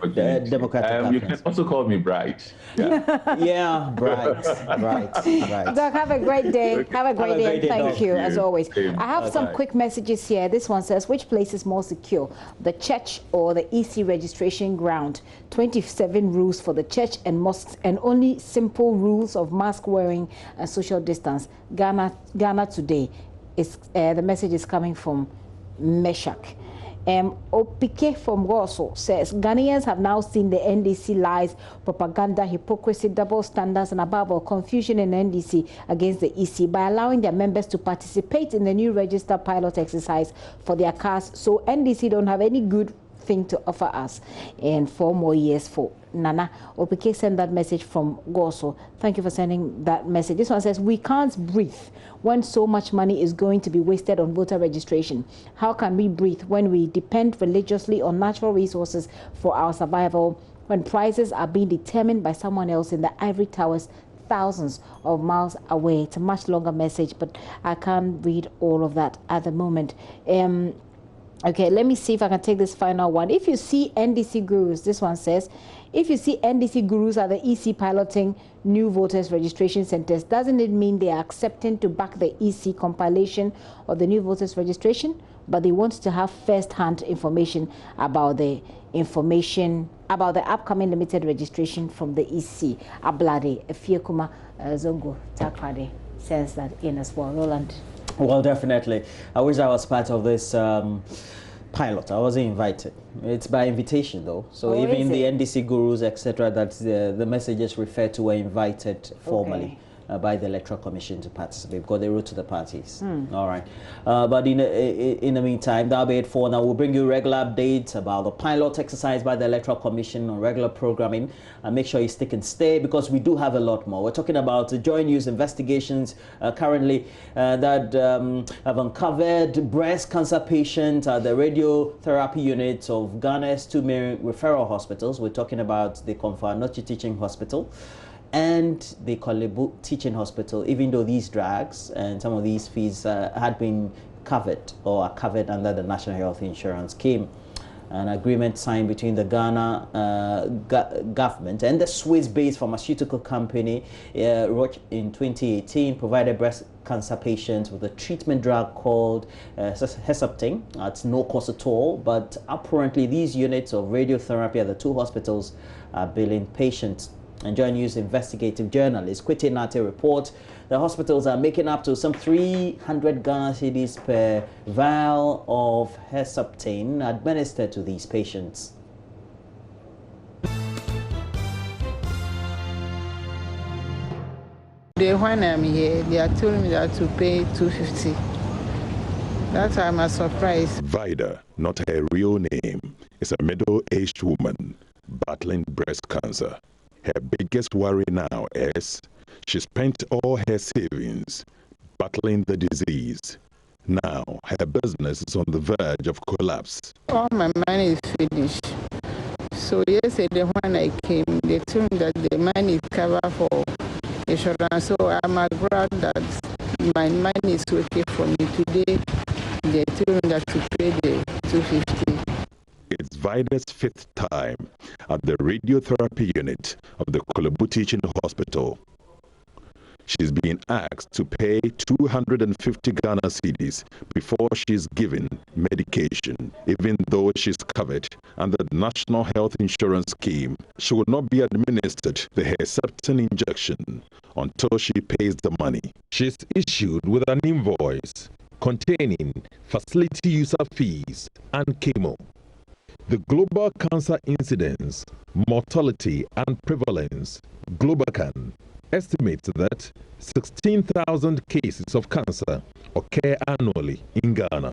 Democratic Governance. You can also call me Bright. Yeah, Bright. Doc, have a great day. Have a great day. Thank you, as always. I have some quick messages here. This one says, which place is more secure, the church or the EC registration ground? 27 rules for the church and mosques, and only simple rules of mask wearing and social distance. Ghana today is the message is coming from Meshach. Opike from Goso says Ghanaians have now seen the NDC lies, propaganda, hypocrisy, double standards, and above all confusion in NDC against the EC by allowing their members to participate in the new register pilot exercise for their cars. So NDC don't have any good thing to offer us, and 4 more years for Nana. Opike sent that message from Goso. Thank you for sending that message. This one says, we can't breathe when so much money is going to be wasted on voter registration. How can we breathe when we depend religiously on natural resources for our survival, when prices are being determined by someone else in the ivory towers thousands of miles away? It's a much longer message, but I can't read all of that at the moment. Okay, let me see if I can take this final one. If you see NDC gurus, this one says, if you see NDC gurus at the EC piloting new voters registration centers, doesn't it mean they are accepting to back the EC compilation of the new voters registration, but they want to have first-hand information about the upcoming limited registration from the EC? Ablade, Efiekuma, Zongo, Takrade sends that in as well. Roland. Well, definitely. I wish I was part of this pilot. I wasn't invited. It's by invitation, though. So even the NDC gurus, etc., that the messages refer to were invited formally by the Electoral Commission to participate, because they wrote to the parties. All right. But in the meantime, that'll be it for now. We'll bring you regular updates about the pilot exercise by the Electoral Commission on regular programming. And make sure you stick and stay, because we do have a lot more. We're talking about joint use investigations currently that have uncovered breast cancer patients at the radiotherapy units of Ghana's 2 main referral hospitals. We're talking about the Komfo-Anokye Teaching Hospital and the Kolebu Teaching Hospital, even though these drugs and some of these fees had been covered or are covered under the National Health Insurance Scheme. An agreement signed between the Ghana government and the Swiss-based pharmaceutical company Roche in 2018 provided breast cancer patients with a treatment drug called Herceptin at no cost at all. But apparently these units of radiotherapy at the 2 hospitals are billing patients. And Joint News investigative journalist Kwete Nate report the hospitals are making up to some 300 Ghana cedis per vial of Herceptin administered to these patients. When I'm here, they are telling me that to pay $250. That time I'm surprised. Vida, not her real name, is a middle-aged woman battling breast cancer. Her biggest worry now is she spent all her savings battling the disease. Now, her business is on the verge of collapse. All my money is finished. So yesterday when I came, they told me that the money is covered for insurance. So I'm glad that my money is okay for me. Today, they told me that to pay the 250. It's Vida's 5th time at the radiotherapy unit of the Kolebu Teaching Hospital. She's been asked to pay 250 Ghana cedis before she's given medication. Even though she's covered under the National Health Insurance Scheme, she will not be administered the Herceptin injection until she pays the money. She's issued with an invoice containing facility user fees and chemo. The Global Cancer Incidence, Mortality and Prevalence, Globalcan, estimates that 16,000 cases of cancer occur annually in Ghana.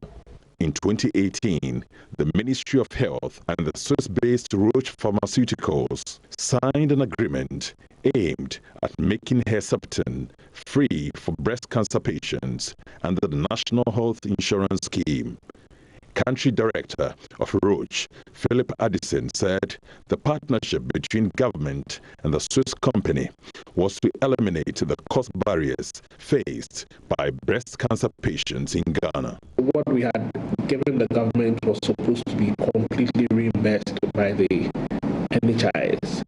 In 2018, the Ministry of Health and the Swiss-based Roche Pharmaceuticals signed an agreement aimed at making Herceptin free for breast cancer patients under the National Health Insurance Scheme. Country Director of Roche, Philip Addison, said the partnership between government and the Swiss company was to eliminate the cost barriers faced by breast cancer patients in Ghana. What we had given the government was supposed to be completely reimbursed by the NHIS,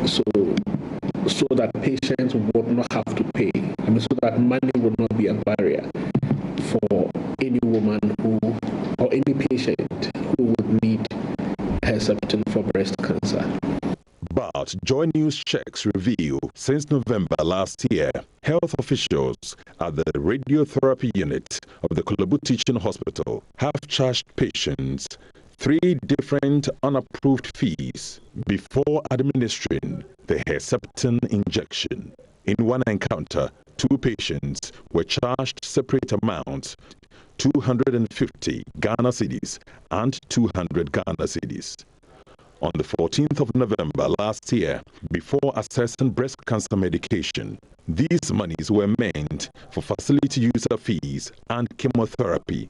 so that patients would not have to pay. So that money would not be a barrier for any woman or any patient who would need Herceptin for breast cancer. But Joy News checks reveal since November last year, health officials at the radiotherapy unit of the Kolebu Teaching Hospital have charged patients 3 different unapproved fees before administering the Herceptin injection. In one encounter, 2 patients were charged separate amounts, 250 Ghana cedis and 200 Ghana cedis. On the 14th of November last year, before assessing breast cancer medication, these monies were meant for facility user fees and chemotherapy,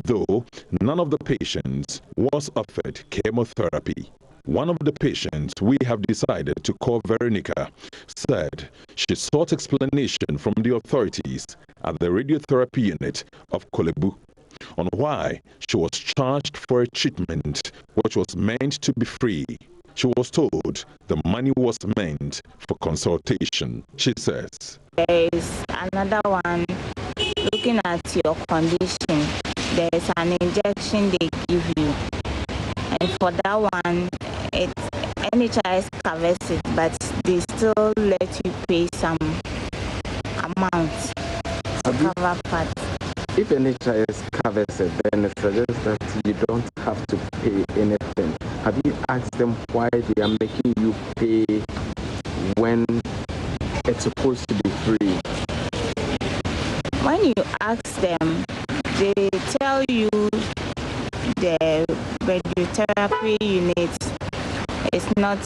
though none of the patients was offered chemotherapy. One of the patients we have decided to call Veronica said she sought explanation from the authorities at the radiotherapy unit of Kolebu on why she was charged for a treatment which was meant to be free. She was told the money was meant for consultation. She says, there is another one looking at your condition. There is an injection they give you, and for that one, NHIS covers it, but they still let you pay some amount to cover part. If NHIS covers it, then it suggests that you don't have to pay anything. Have you asked them why they are making you pay when it's supposed to be free? When you ask them, they tell you the radiotherapy unit is not,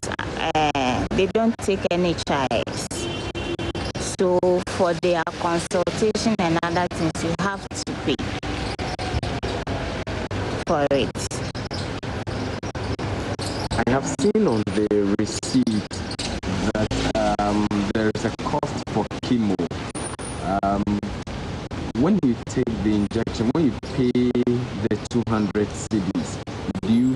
they don't take NHIS. So for their consultation and other things, you have to pay for it. I have seen on the receipt that there is a cost for chemo. When you take the injection, when you pay the 200 cedis, do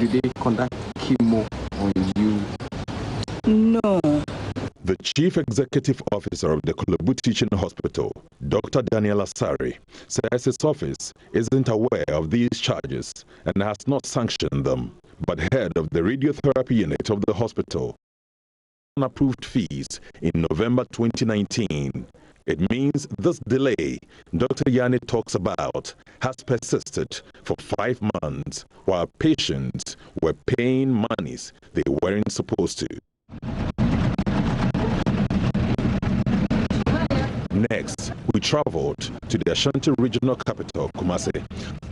they conduct chemo on you? No. The Chief Executive Officer of the Kolebu Teaching Hospital, Dr. Daniel Asari, says his office isn't aware of these charges and has not sanctioned them, but head of the radiotherapy unit of the hospital unapproved fees in November 2019. It means this delay Dr. Yanni talks about has persisted for 5 months while patients were paying monies they weren't supposed to. Next, we traveled to the Ashanti regional capital, Kumasi,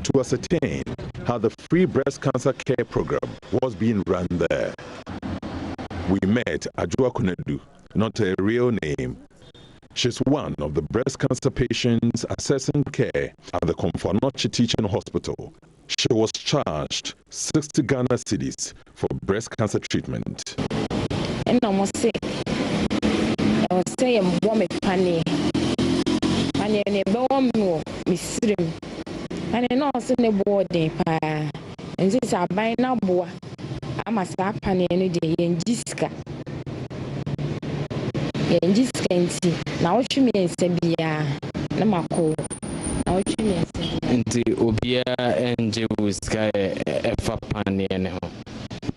to ascertain how the free breast cancer care program was being run there. We met Ajua Kunedu, not a real name. She's one of the breast cancer patients assessing care at the Komfanochi Teaching Hospital. She was charged 60 Ghana cedis for breast cancer treatment. And I must say I'm warm panny. And I born more, Miss Rim. And I know it's in the boarding. And this are buying now, boy. I must have panny any day in Jiska. In Jiska, now she means Sabia, Namako. Now she means Nti Obia and Jewuska a panny and home.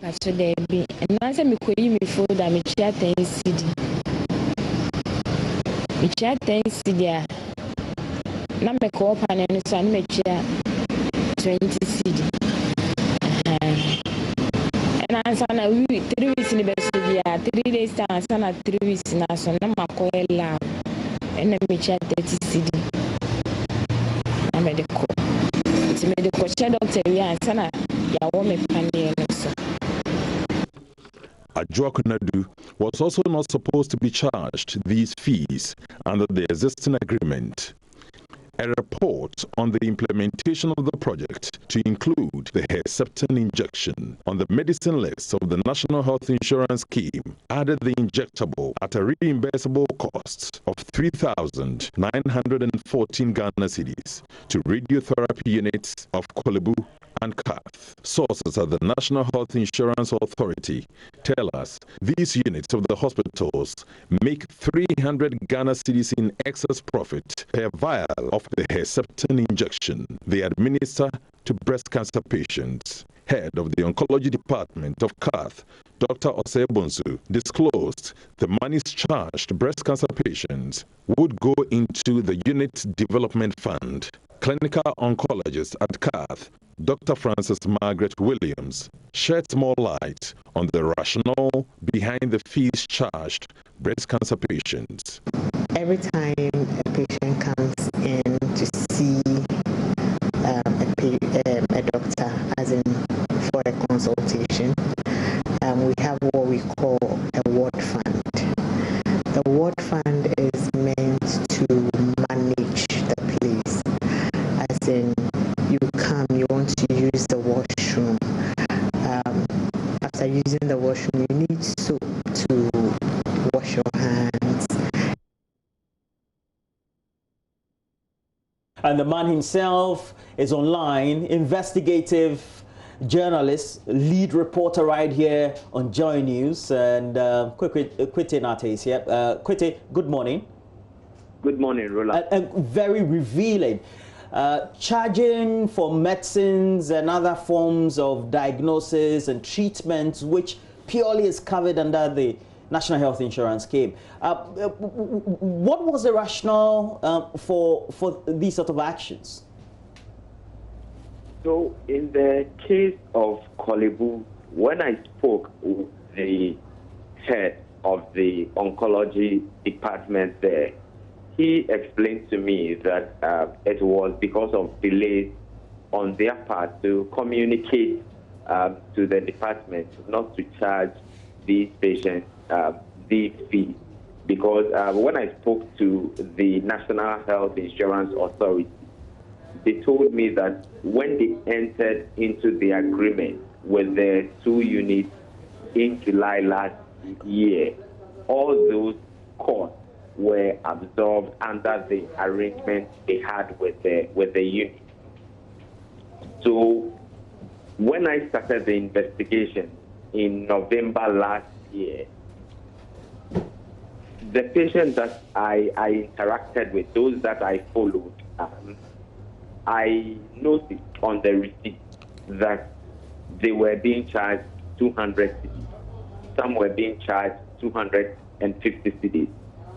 That's what they be. And I said, me could me for that me chat and CD. Me chat and CD. Now me call pan and so I me chat 20 CD. And I said, we 3 weeks in the best 3 days time, I said 3 weeks now, so now my call lab. And then me chat 30 CD. I'm medical. It's medical. Check doctor, we are sana. Ya woman panny and so. Ajuakunadu was also not supposed to be charged these fees under the existing agreement. A report on the implementation of the project to include the Herceptin injection on the medicine list of the National Health Insurance Scheme added the injectable at a reimbursable cost of 3,914 Ghana cedis to radiotherapy units of Kolebu and Kath. Sources at the National Health Insurance Authority tell us these units of the hospitals make 300 Ghana cedis in excess profit per vial of the Herceptin injection they administer to breast cancer patients. Head of the Oncology Department of Kath, Dr. Osebonsu, disclosed the monies charged to breast cancer patients would go into the Unit Development Fund. Clinical oncologist at Kath, Dr. Francis Margaret Williams, sheds more light on the rationale behind the fees charged breast cancer patients. Every time a patient comes in to see a doctor, as in for a consultation, we have what we call a ward fund. The ward fund is meant to manage the place, as in you come, you want to use the washroom. After using the washroom, you need soap to wash your hands. And the man himself is online, investigative journalist, lead reporter right here on Joy News. And Kwete Nate is here. Kwete, good morning. Good morning, Roland. And very revealing. Charging for medicines and other forms of diagnosis and treatments, which purely is covered under the National Health Insurance Scheme. What was the rationale for these sort of actions? So, in the case of Kolebu, when I spoke with the head of the oncology department there, he explained to me that it was because of delays on their part to communicate to the department not to charge these patients these fees. Because when I spoke to the National Health Insurance Authority, they told me that when they entered into the agreement with the 2 units in July last year, all those costs were absorbed under the arrangement they had with the unit. So when I started the investigation in November last year, the patients that I interacted with, those that I followed, I noticed on the receipt that they were being charged 200 cedis. Some were being charged 250 cedis.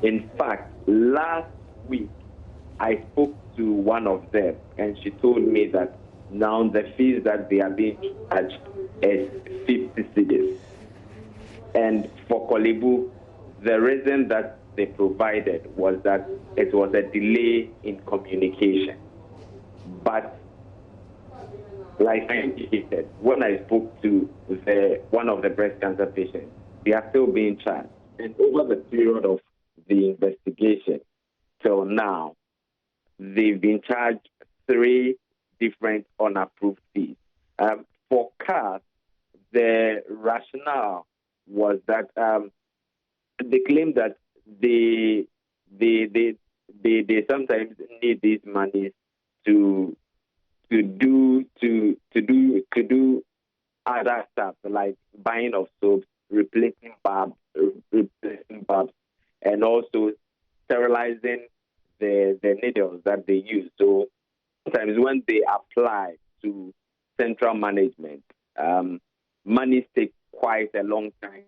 In fact, last week, I spoke to one of them, and she told me that now the fees that they are being charged is 50 cedis. And for Kolebu, the reason that they provided was that it was a delay in communication. But like I indicated, when I spoke to one of the breast cancer patients, they are still being charged. And over the period of the investigation, till now, they've been charged 3 different unapproved fees. For cars, the rationale was that they claim that they sometimes need these monies to do other stuff like buying of soaps, replacing bulbs, and also sterilizing the needles that they use. So sometimes when they apply to central management, monies take quite a long time.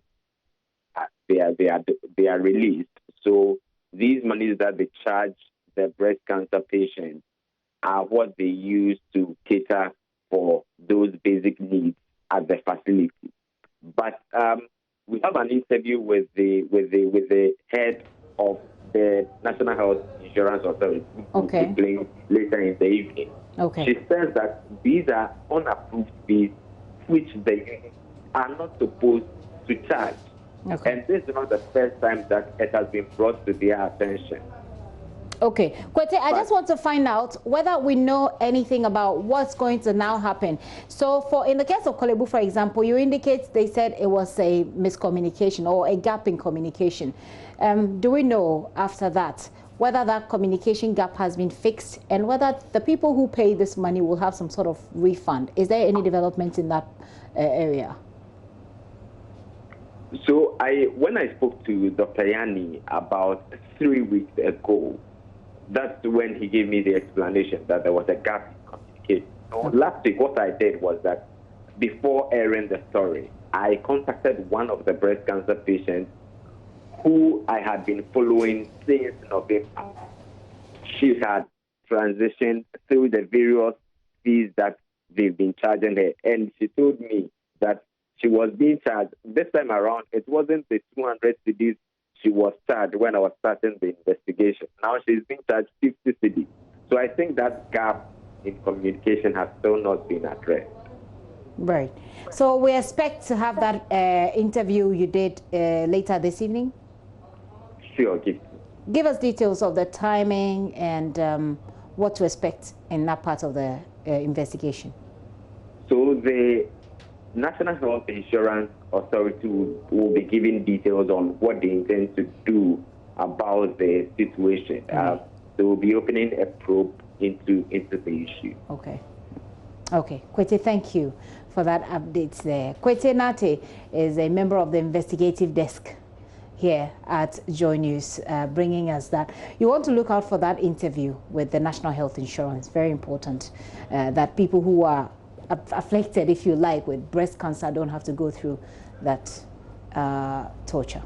They are released. So these monies that they charge the breast cancer patients are what they use to cater for those basic needs at the facility. But we have an interview with the head of the National Health Insurance Authority, okay, later in the evening. Okay. She says that these are unapproved fees which they are not supposed to charge. Okay. And this is not the first time that it has been brought to their attention. Okay, Kwete, I just want to find out whether we know anything about what's going to now happen. So in the case of Korle Bu, for example, you indicate they said it was a miscommunication or a gap in communication. Do we know after that whether that communication gap has been fixed and whether the people who pay this money will have some sort of refund? Is there any development in that area? So when I spoke to Dr. Yani about 3 weeks ago, that's when he gave me the explanation that there was a gap in communication. So last week, what I did was that before airing the story, I contacted one of the breast cancer patients who I had been following since November. She had transitioned through the various fees that they've been charging her, and she told me that she was being charged. This time around, it wasn't the 200 cedis she was charged when I was starting the investigation. Now she's being charged 50 cedis. So I think that gap in communication has still not been addressed. Right. So we expect to have that interview you did later this evening? Sure. Give us details of the timing and what to expect in that part of the investigation. So the National Health Insurance Authority will be giving details on what they intend to do about the situation. They will be opening a probe into the issue. Okay. Okay. Kwete, thank you for that update there. Kwete Nate is a member of the investigative desk here at Joy News, bringing us that. You want to look out for that interview with the National Health Insurance. Very important that people who are afflicted, if you like, with breast cancer don't have to go through that torture.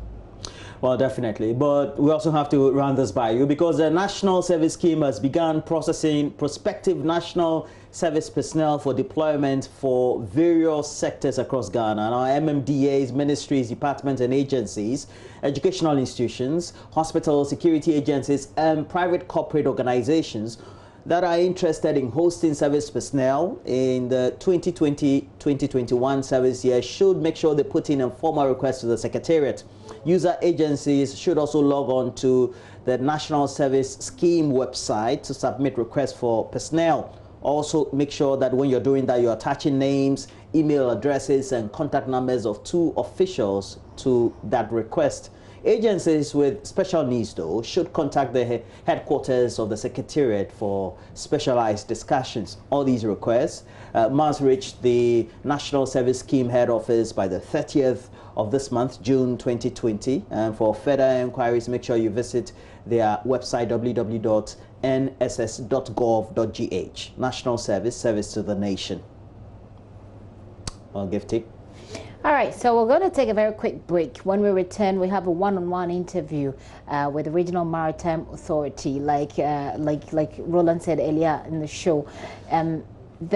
Well, definitely. But we also have to run this by you because the National Service Scheme has begun processing prospective national service personnel for deployment for various sectors across Ghana. Now, MMDAs, ministries, departments and agencies, educational institutions, hospitals, security agencies and private corporate organizations that are interested in hosting service personnel in the 2020-2021 service year should make sure they put in a formal request to the Secretariat. User agencies should also log on to the National Service Scheme website to submit requests for personnel. Also, make sure that when you're doing that, you're attaching names, email addresses, and contact numbers of 2 officials to that request. Agencies with special needs, though, should contact the headquarters of the Secretariat for specialized discussions. All these requests must reach the National Service Scheme Head Office by the 30th of this month, June 2020. And for further inquiries, make sure you visit their website, www.nss.gov.gh. National Service, service to the nation. Well, Gifty. All right, so we're going to take a very quick break. When we return, we have a one-on-one interview with the Regional Maritime Authority. Like Roland said earlier in the show, there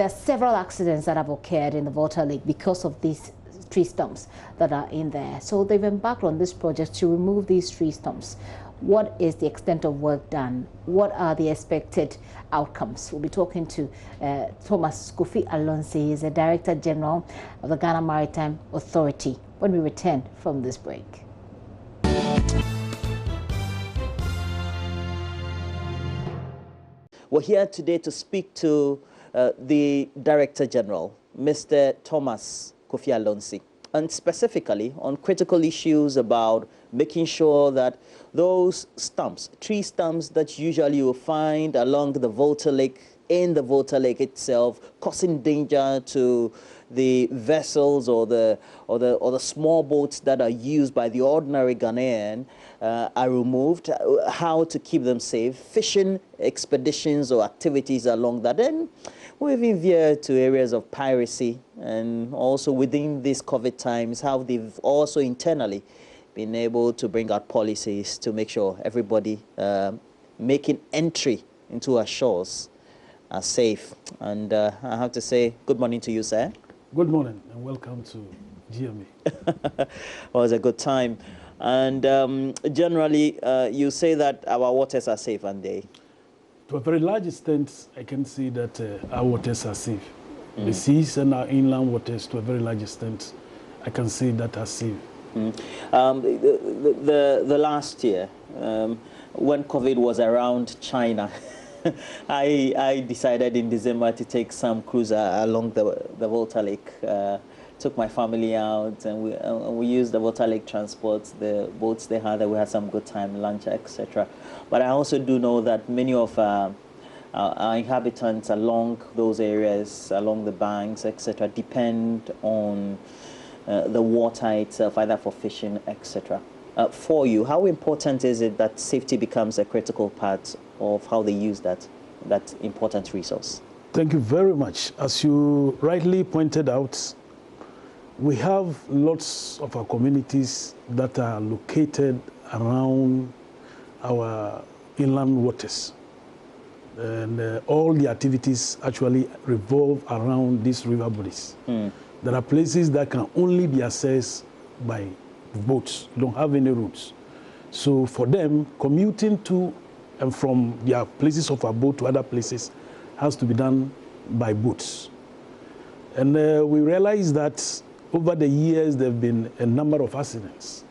are several accidents that have occurred in the Volta Lake because of these tree stumps that are in there. So they've embarked on this project to remove these tree stumps. What is the extent of work done? What are the expected outcomes? We'll be talking to Thomas Kofi Alonso. He is the Director General of the Ghana Maritime Authority when we return from this break. we're here today to speak to the Director General, Mr. Thomas Kofi Alonsi, and specifically on critical issues about making sure that those stumps, tree stumps that usually you will find along the Volta Lake, in the Volta Lake itself, causing danger to the vessels or the small boats that are used by the ordinary Ghanaian are removed, how to keep them safe, fishing expeditions or activities along that. And we've been veered to areas of piracy, and also within these COVID times, how they've also internally been able to bring out policies to make sure everybody making entry into our shores are safe. And I have to say, good morning to you, sir. Good morning and welcome to GMA. Well, it's a good time. And generally, you say that our waters are safe, aren't they? To a very large extent, I can see that our waters are safe. The seas and our inland waters, to a very large extent, I can see that are safe. The last year, when COVID was around China, I decided in December to take some cruise along the Volta Lake. Took my family out, and we used the Volta Lake transport, the boats they had. We had some good time, lunch, etc. But I also do know that many of our inhabitants along those areas, along the banks, etc., depend on the water itself, either for fishing, etc. For you, how important is it that safety becomes a critical part of how they use that important resource? Thank you very much. As you rightly pointed out, we have lots of our communities that are located around our inland waters. And all the activities actually revolve around these river bodies. There are places that can only be accessed by boats, don't have any routes. So for them, commuting to and from their places of abode to other places has to be done by boats. And we realize that over the years, there have been a number of accidents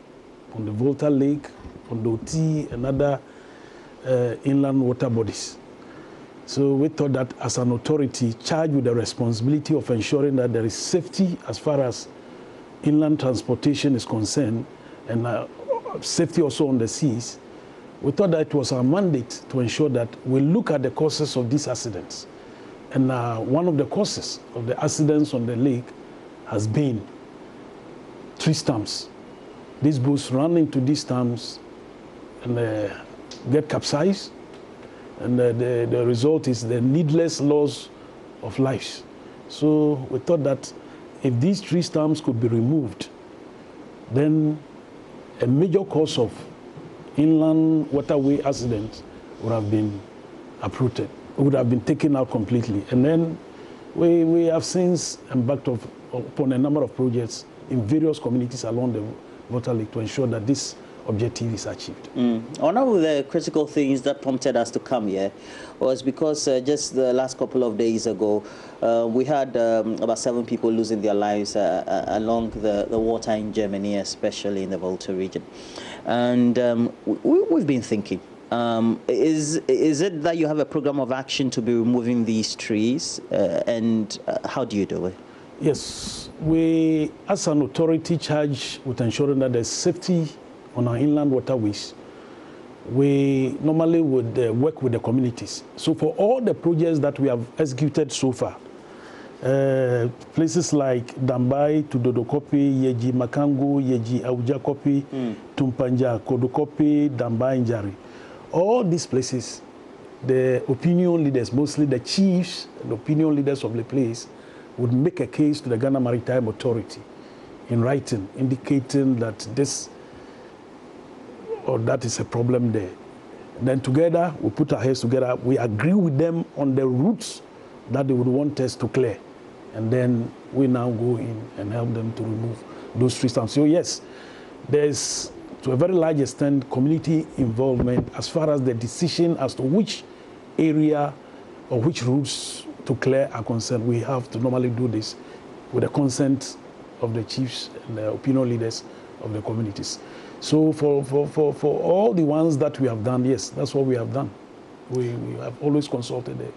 on the Volta Lake, on the Oti, and other inland water bodies. So we thought that as an authority charged with the responsibility of ensuring that there is safety as far as inland transportation is concerned, and safety also on the seas, we thought that it was our mandate to ensure that we look at the causes of these accidents. And one of the causes of the accidents on the lake has been tree stumps. These boats run into these stumps and get capsized, and the result is the needless loss of lives. So we thought that if these tree stumps could be removed, then a major cause of inland waterway accidents would have been uprooted, would have been taken out completely. And then we have since embarked upon a number of projects in various communities along the Volta Lake to ensure that this objective is achieved. One of the critical things that prompted us to come here was because just the last couple of days ago, we had about 7 people losing their lives along the water in Germany, especially in the Volta region. And we've been thinking, is it that you have a program of action to be removing these trees, and how do you do it? Yes, we, as an authority charged with ensuring that there's safety on our inland waterways, we normally would work with the communities. So for all the projects that we have executed so far, places like Dambai, Tudodokopi, Yeji Makangu, Yeji Aujakopi, Tumpanja, Kodokopi, Dambai, Njari. All these places, the opinion leaders, mostly the chiefs, the opinion leaders of the place, would make a case to the Ghana Maritime Authority in writing, indicating that this or that is a problem there. Then together, we put our heads together, we agree with them on the routes that they would want us to clear. And then we now go in and help them to remove those tree stumps. So yes, there's, to a very large extent, community involvement as far as the decision as to which area or which routes to clear are concerned. We have to normally do this with the consent of the chiefs and the opinion leaders of the communities. So for all the ones that we have done, yes, that's what we have done. We have always consulted the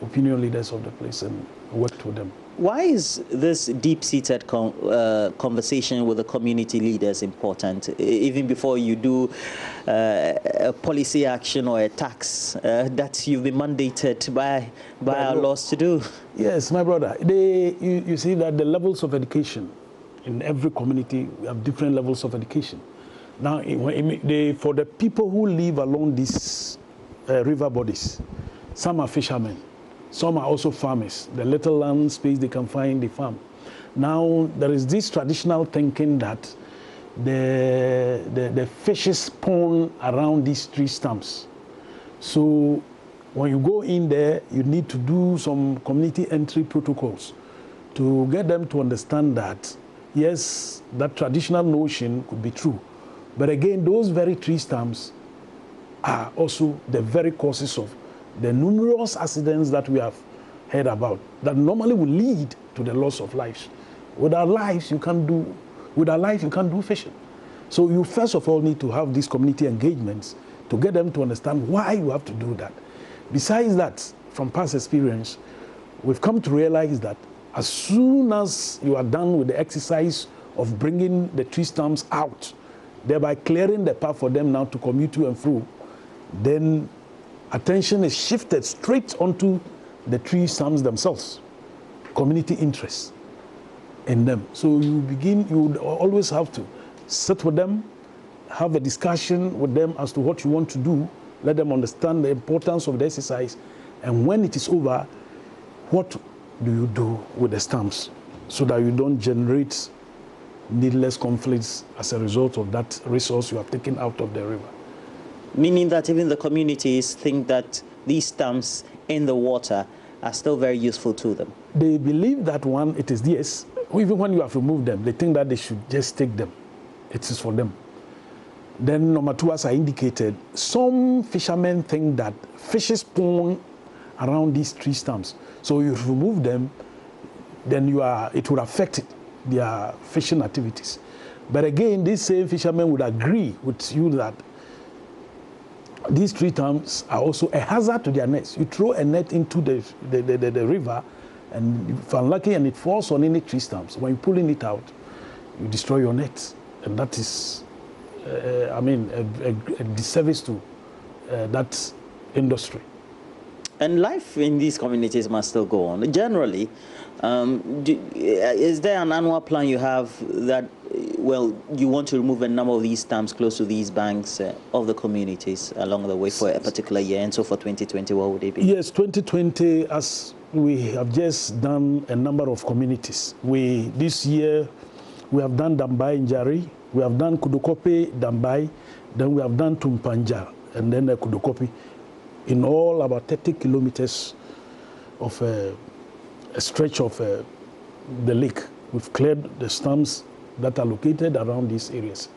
opinion leaders of the place and worked with them. Why is this deep-seated conversation with the community leaders important, even before you do a policy action or a tax that you've been mandated by our laws to do? Yes, my brother. You see that the levels of education in every community, we have different levels of education. Now, for the people who live along these river bodies, some are fishermen. Some are also farmers. The little land space they can find, they farm. Now, there is this traditional thinking that the fishes spawn around these tree stumps. So when you go in there, you need to do some community entry protocols to get them to understand that, yes, that traditional notion could be true. But again, those very tree stumps are also the very causes of the numerous accidents that we have heard about that normally will lead to the loss of lives. Without lives, you can't do fishing. So you first of all need to have these community engagements to get them to understand why you have to do that. Besides that, from past experience, we've come to realize that as soon as you are done with the exercise of bringing the tree stumps out, thereby clearing the path for them now to commute to and fro, then attention is shifted straight onto the tree stumps themselves, community interest in them. So you would always have to sit with them, have a discussion with them as to what you want to do, let them understand the importance of the exercise, and when it is over, what do you do with the stumps so that you don't generate needless conflicts as a result of that resource you have taken out of the river. Meaning that even the communities think that these stumps in the water are still very useful to them. They believe that one, it is yes. Even when you have removed them, they think that they should just take them. It is for them. Then number two, as I indicated, some fishermen think that fishes spawn around these tree stumps. So you remove them, then it would affect their fishing activities. But again, these same fishermen would agree with you that these tree stumps are also a hazard to their nets. You throw a net into the river, and if unlucky and it falls on any tree stumps, when you're pulling it out, you destroy your net. And that is, a disservice to that industry. And life in these communities must still go on. Generally, is there an annual plan you have that, well, you want to remove a number of these stumps close to these banks of the communities along the way for a particular year? And so for 2020, what would it be? Yes, 2020, as we have just done a number of communities. This year, we have done Dambai Njari, we have done Kudukopi, Dambai, then we have done Tumpanja, and then Kudukopi. In all, about 30 kilometers of a stretch of the lake. We've cleared the stumps that are located around these areas.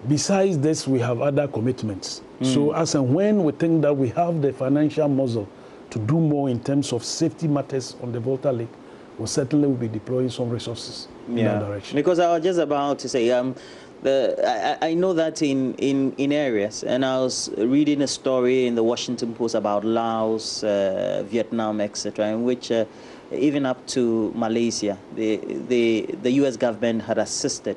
Besides this, we have other commitments. So as and when we think that we have the financial muscle to do more in terms of safety matters on the Volta Lake, we certainly will be deploying some resources in that direction. Because I was just about to say, I know that in areas, and I was reading a story in the Washington Post about Laos, Vietnam, etc., in which even up to Malaysia, the U.S. government had assisted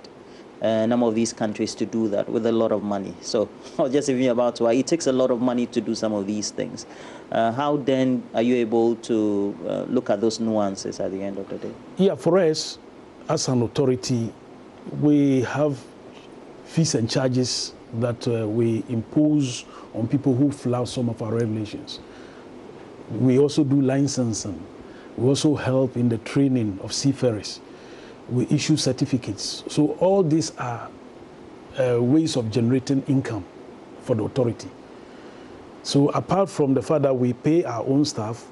a number of these countries to do that with a lot of money. So I was just thinking about why it takes a lot of money to do some of these things. How then are you able to look at those nuances at the end of the day? Yeah, for us, as an authority, we have fees and charges that we impose on people who flout some of our regulations. We also do licensing. We also help in the training of seafarers. We issue certificates. So all these are ways of generating income for the authority. So apart from the fact that we pay our own staff,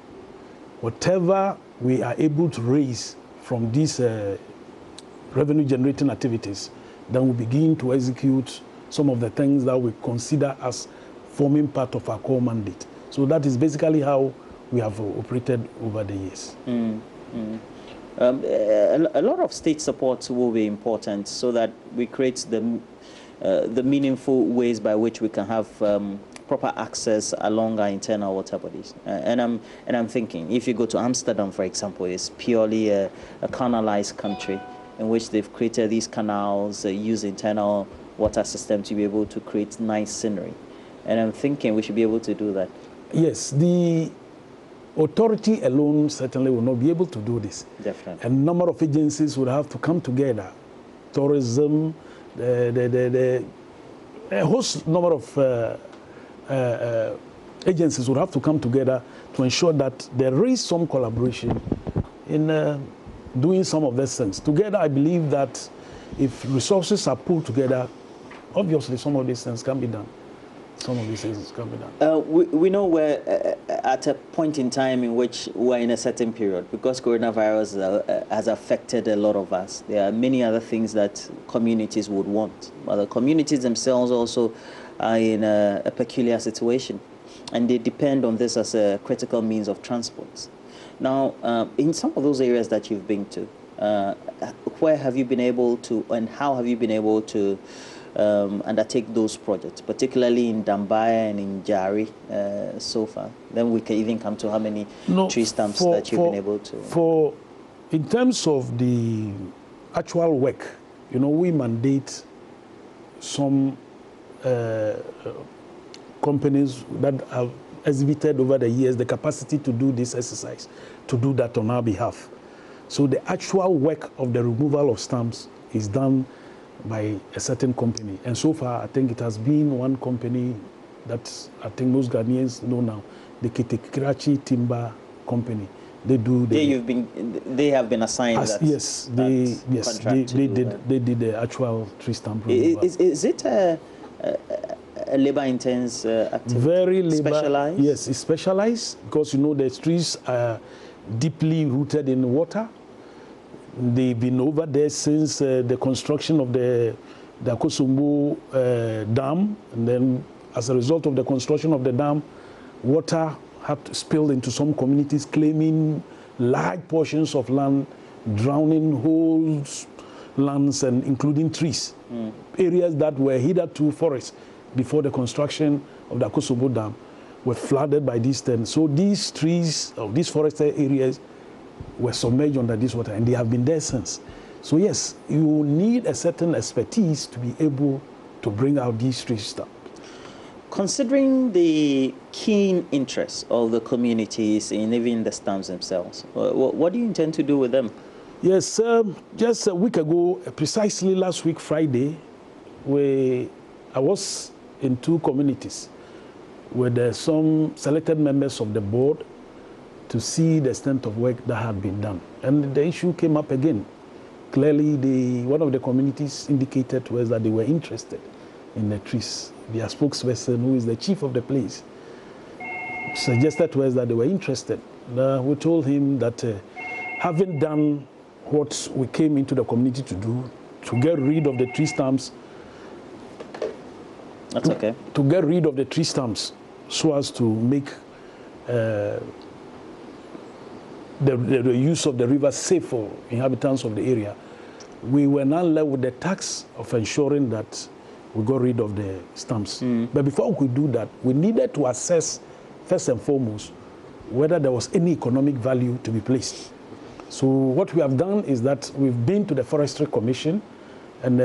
whatever we are able to raise from these revenue generating activities, then we begin to execute some of the things that we consider as forming part of our core mandate. So that is basically how we have operated over the years. A lot of state support will be important so that we create the meaningful ways by which we can have proper access along our internal water bodies. And I'm thinking, if you go to Amsterdam, for example, it's purely a canalized country in which they've created these canals, use internal water system to be able to create nice scenery. And I'm thinking we should be able to do that. Yes, the authority alone certainly will not be able to do this. Definitely. A number of agencies would have to come together. Tourism, a host number of agencies would have to come together to ensure that there is some collaboration in doing some of these things. Together, I believe that if resources are pulled together, obviously some of these things can be done. Some of these things can be done. We know we're at a point in time in which we're in a certain period because coronavirus has affected a lot of us. There are many other things that communities would want, but the communities themselves also are in a peculiar situation, and they depend on this as a critical means of transport. Now, in some of those areas that you've been to, where have you been able to, and how have you been able to undertake those projects, particularly in Dambaya and in Jari so far? Then we can even come to how many tree stumps that you've been able to. In terms of the actual work, you know, we mandate some companies that have exhibited over the years the capacity to do this exercise, to do that on our behalf. So the actual work of the removal of stumps is done by a certain company. And so far, I think it has been one company that I think most Ghanaians know now, the Kitekirachi Timber Company. They do. They have been assigned that. Yes, they did the actual tree stump removal. Is it a labor-intense activity? Very labor. Specialized? Yes, it's specialized because you know the trees are deeply rooted in water. They've been over there since the construction of the Akosombo Dam, and then as a result of the construction of the dam, water had spilled into some communities, claiming large portions of land, drowning whole lands, and including trees. Areas that were hitherto forests before the construction of the Akosombo Dam were flooded by these things. So these trees, or these forested areas, were submerged under this water, and they have been there since. So yes, you need a certain expertise to be able to bring out these tree stumps. Considering the keen interest of the communities in even the stumps themselves, what do you intend to do with them? Yes, just a week ago, precisely last week, Friday, I was in two communities with some selected members of the board to see the extent of work that had been done. And the issue came up again. Clearly, one of the communities indicated to us that they were interested in the trees. Their spokesperson, who is the chief of the place, suggested to us that they were interested. We told him that having done what we came into the community to do, to get rid of the tree stumps. That's okay. To get rid of the tree stumps so as to make the use of the river safe for inhabitants of the area, we were now left with the task of ensuring that we got rid of the stumps. But before we could do that, we needed to assess, first and foremost, whether there was any economic value to be placed. So what we have done is that we've been to the Forestry Commission, and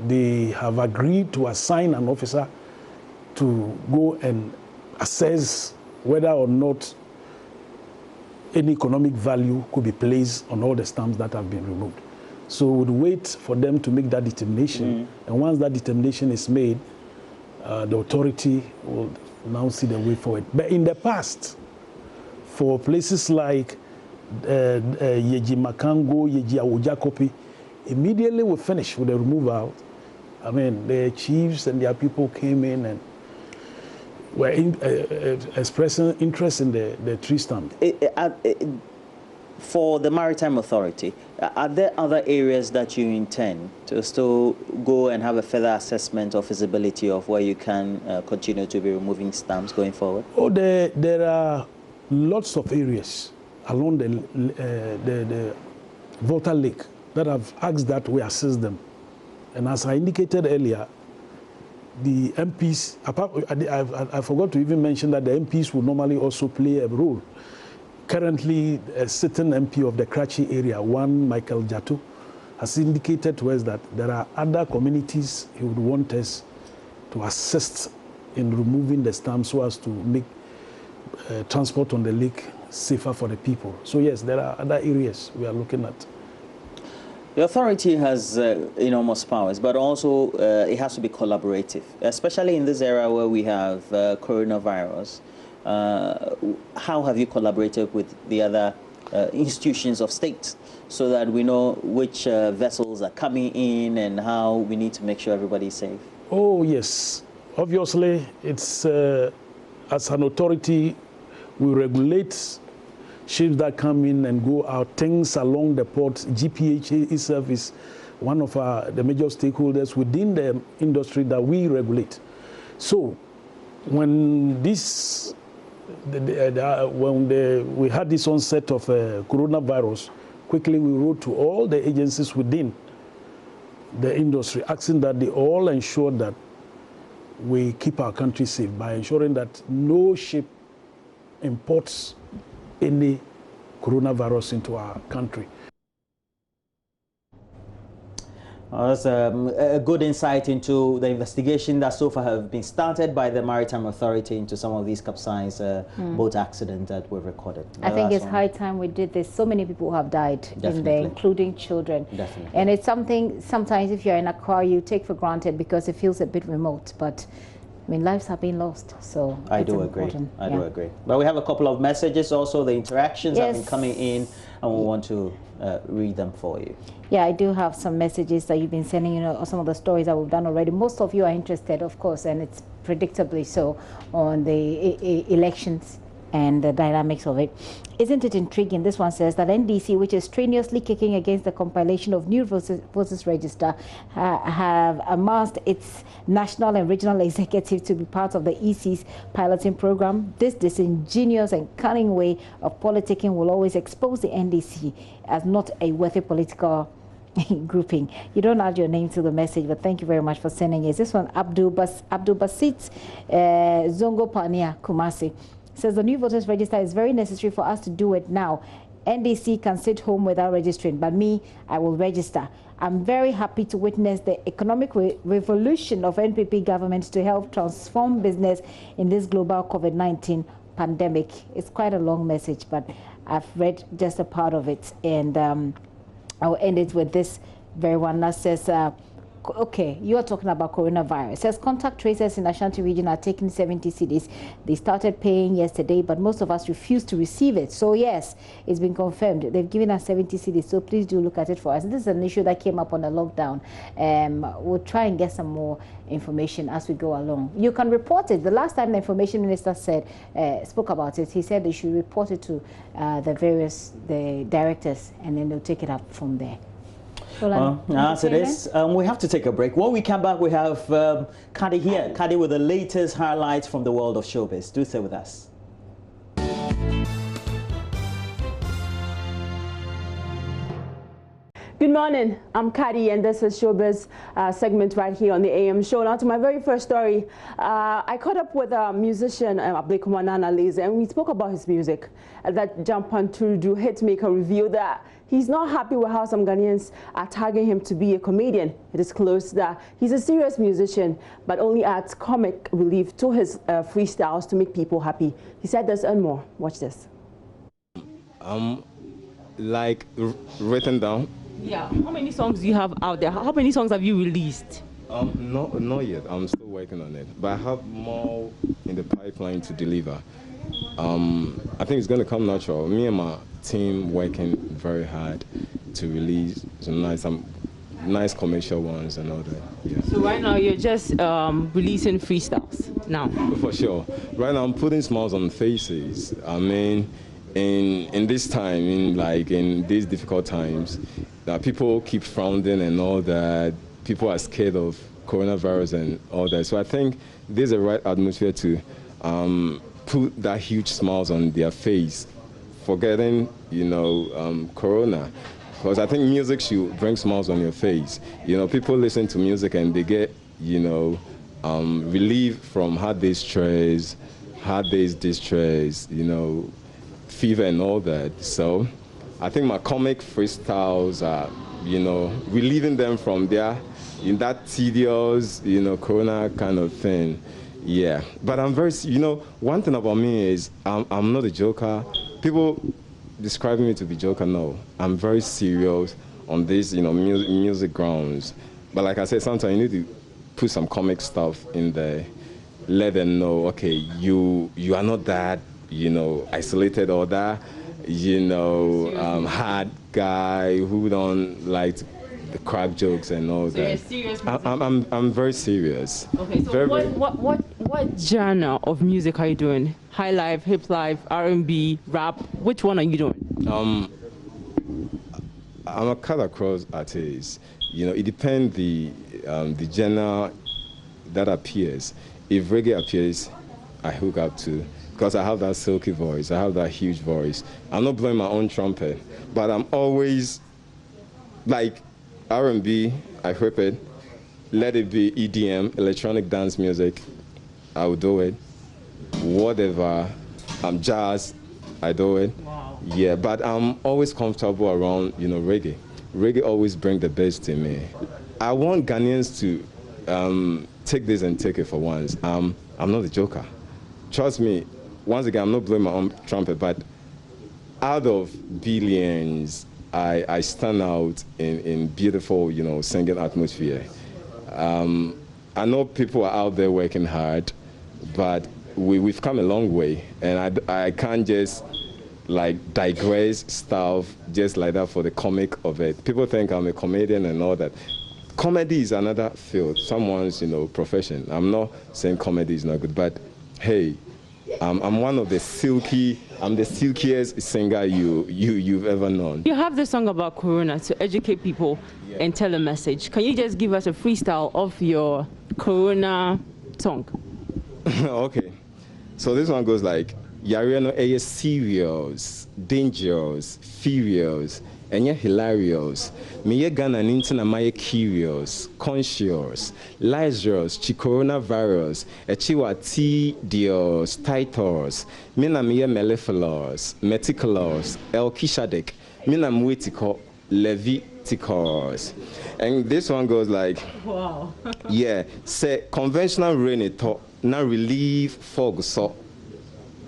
they have agreed to assign an officer to go and assess whether or not any economic value could be placed on all the stumps that have been removed. So we'll wait for them to make that determination. And once that determination is made, the authority will now see the way forward. But in the past, for places like Yeji Makango, Yeji Awojakopi, immediately we finished with the removal. I mean, the chiefs and their people came in and were expressing interest in the tree stump. For the Maritime Authority, are there other areas that you intend to still go and have a further assessment of feasibility of where you can continue to be removing stumps going forward? Oh, there are lots of areas along the Volta Lake that have asked that we assist them. And as I indicated earlier, the MPs, I forgot to even mention that the MPs will normally also play a role. Currently, a certain MP of the Karachi area, one Michael Jatto, has indicated to us that there are other communities he would want us to assist in removing the stamps so as to make transport on the lake safer for the people. So yes, there are other areas we are looking at. The authority has enormous powers, but also it has to be collaborative, especially in this era where we have coronavirus. How have you collaborated with the other institutions of state so that we know which vessels are coming in and how we need to make sure everybody is safe? Oh, yes. Obviously, it's as an authority, we regulate ships that come in and go out, things along the ports. GPH itself is one of the major stakeholders within the industry that we regulate. So when we had this onset of coronavirus, quickly we wrote to all the agencies within the industry, asking that they all ensure that we keep our country safe by ensuring that no ship imports any coronavirus into our country. That's a good insight into the investigation that so far have been started by the Maritime Authority into some of these capsized boat accidents that were recorded. I think it's high time we did this. So many people have died in there, including children. Definitely. And it's something, sometimes if you're in a car, you take for granted because it feels a bit remote. But I mean, lives have been lost, so I do agree. I do agree. But we have a couple of messages also. The interactions have been coming in, and we want to read them for you. Yeah, I do have some messages that you've been sending, you know, some of the stories that we've done already. Most of you are interested, of course, and it's predictably so, on the elections and the dynamics of it. Isn't it intriguing? This one says that NDC, which is strenuously kicking against the compilation of new voters register, have amassed its national and regional executive to be part of the EC's piloting program. This disingenuous and cunning way of politicking will always expose the NDC as not a worthy political grouping. You don't add your name to the message, but thank you very much for sending it. This one, Abdul Basit Zongo Pania Kumasi, says the new voters register is very necessary for us to do it now. NDC can sit home without registering, but me, I will register. I'm very happy to witness the economic revolution of NPP government to help transform business in this global COVID-19 pandemic. It's quite a long message, but I've read just a part of it, and I'll end it with this very one that says, okay, you are talking about coronavirus. It says contact tracers in Ashanti region are taking 70 cedis. They started paying yesterday, but most of us refuse to receive it. So yes, it's been confirmed. They've given us 70 cedis. So please do look at it for us. This is an issue that came up on the lockdown. We'll try and get some more information as we go along. You can report it. The last time the information minister spoke about it, he said they should report it to the directors, and then they'll take it up from there. Well, as it is, we have to take a break. When we come back, we have Kadi here. Kadi with the latest highlights from the world of showbiz. Do stay with us. Good morning, I'm Kadi, and this is Showbiz segment right here on the AM show. Now to my very first story, I caught up with a musician, Abdekumanana Lazy, and we spoke about his music. That Jampan Turudu hitmaker revealed that he's not happy with how some Ghanaians are tagging him to be a comedian. It is close that he's a serious musician, but only adds comic relief to his freestyles to make people happy. He said this and more. Watch this. Like written down. Yeah. How many songs do you have out there? How many songs have you released? Not yet. I'm still working on it, but I have more in the pipeline to deliver. I think it's going to come natural. Me and my team working very hard to release some nice commercial ones and all that. Yeah. So right now you're just releasing freestyles now? For sure. Right now I'm putting smiles on faces. I mean, in this time, in these difficult times, that people keep frowning and all that. People are scared of coronavirus and all that. So I think there's a right atmosphere to put that huge smiles on their face, forgetting, corona. Because I think music should bring smiles on your face. People listen to music and they get, relief from hard day's stress, hard day's distress, you know, fever and all that. So I think my comic freestyles are, you know, relieving them from there in that tedious, you know, corona kind of thing. Yeah, but I'm very, you know, one thing about me is I'm not a joker. People describing me to be joker, no. I'm very serious on this, you know, music grounds. But like I said, sometimes you need to put some comic stuff in there, let them know, okay, you are not that, you know, isolated or that, you know, hard guy who don't like the crack jokes and all that. You're serious music? I'm very serious. Okay, so very, what genre of music are you doing? High life, hip life, R&B, rap? Which one are you doing? I'm a cut across artist. You know, it depends the genre that appears. If reggae appears, I hook up to, because I have that silky voice, I have that huge voice. I'm not blowing my own trumpet, but I'm always like R&B, I whip it. Let it be EDM, electronic dance music, I will do it. Whatever, jazz, I do it. Wow. Yeah, but I'm always comfortable around, you know, reggae. Reggae always brings the best in me. I want Ghanaians to take this and take it for once. I'm not a joker. Trust me, once again, I'm not blowing my own trumpet, but out of billions, I stand out in beautiful, you know, singing atmosphere. I know people are out there working hard, but we've come a long way, and I can't just like digress stuff just like that for the comic of it. People think I'm a comedian and all that. Comedy is another field, someone's, you know, profession. I'm not saying comedy is not good, but hey, I'm one of the I'm the silkiest singer you've ever known. You have this song about Corona to educate people and tell a message. Can you just give us a freestyle of your Corona song? Okay, so this one goes like, Yare no eye serious, dangerous, furious, and yet hilarious. Me Ghana nintin amaye curious, conscious, Lazarus, coronavirus, echiwa tedious, titles. Mina me mellifluous, meticulous, Elkishadek. Mina mwitiko, Leviticus. And this one goes like, wow. Yeah, say conventional rain talk, na relief fog so.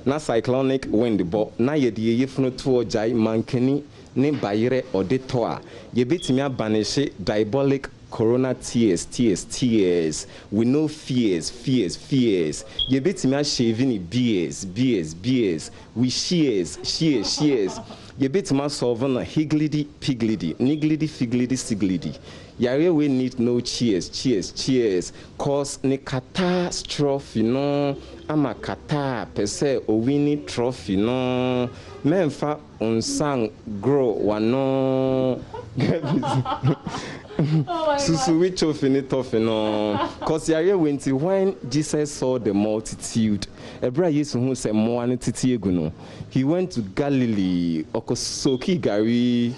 Na cyclonic wind bo na yedi yefunu to jai mankeni ne bayire odetoa yebetimi abanish diabolic corona tears we no fears yebetimi shaving beers we shears yebetimi solve na higgledy pigledy nigledy figledy sigledy yare we need no cheers cause ne catastrophe no ama kata pese owini trophy no memfa unsang grow wano susu which of any trophy no cause yare went when Jesus saw the multitude ebra yesu hu se mo an titi egu no he went to Galilee okosoki gari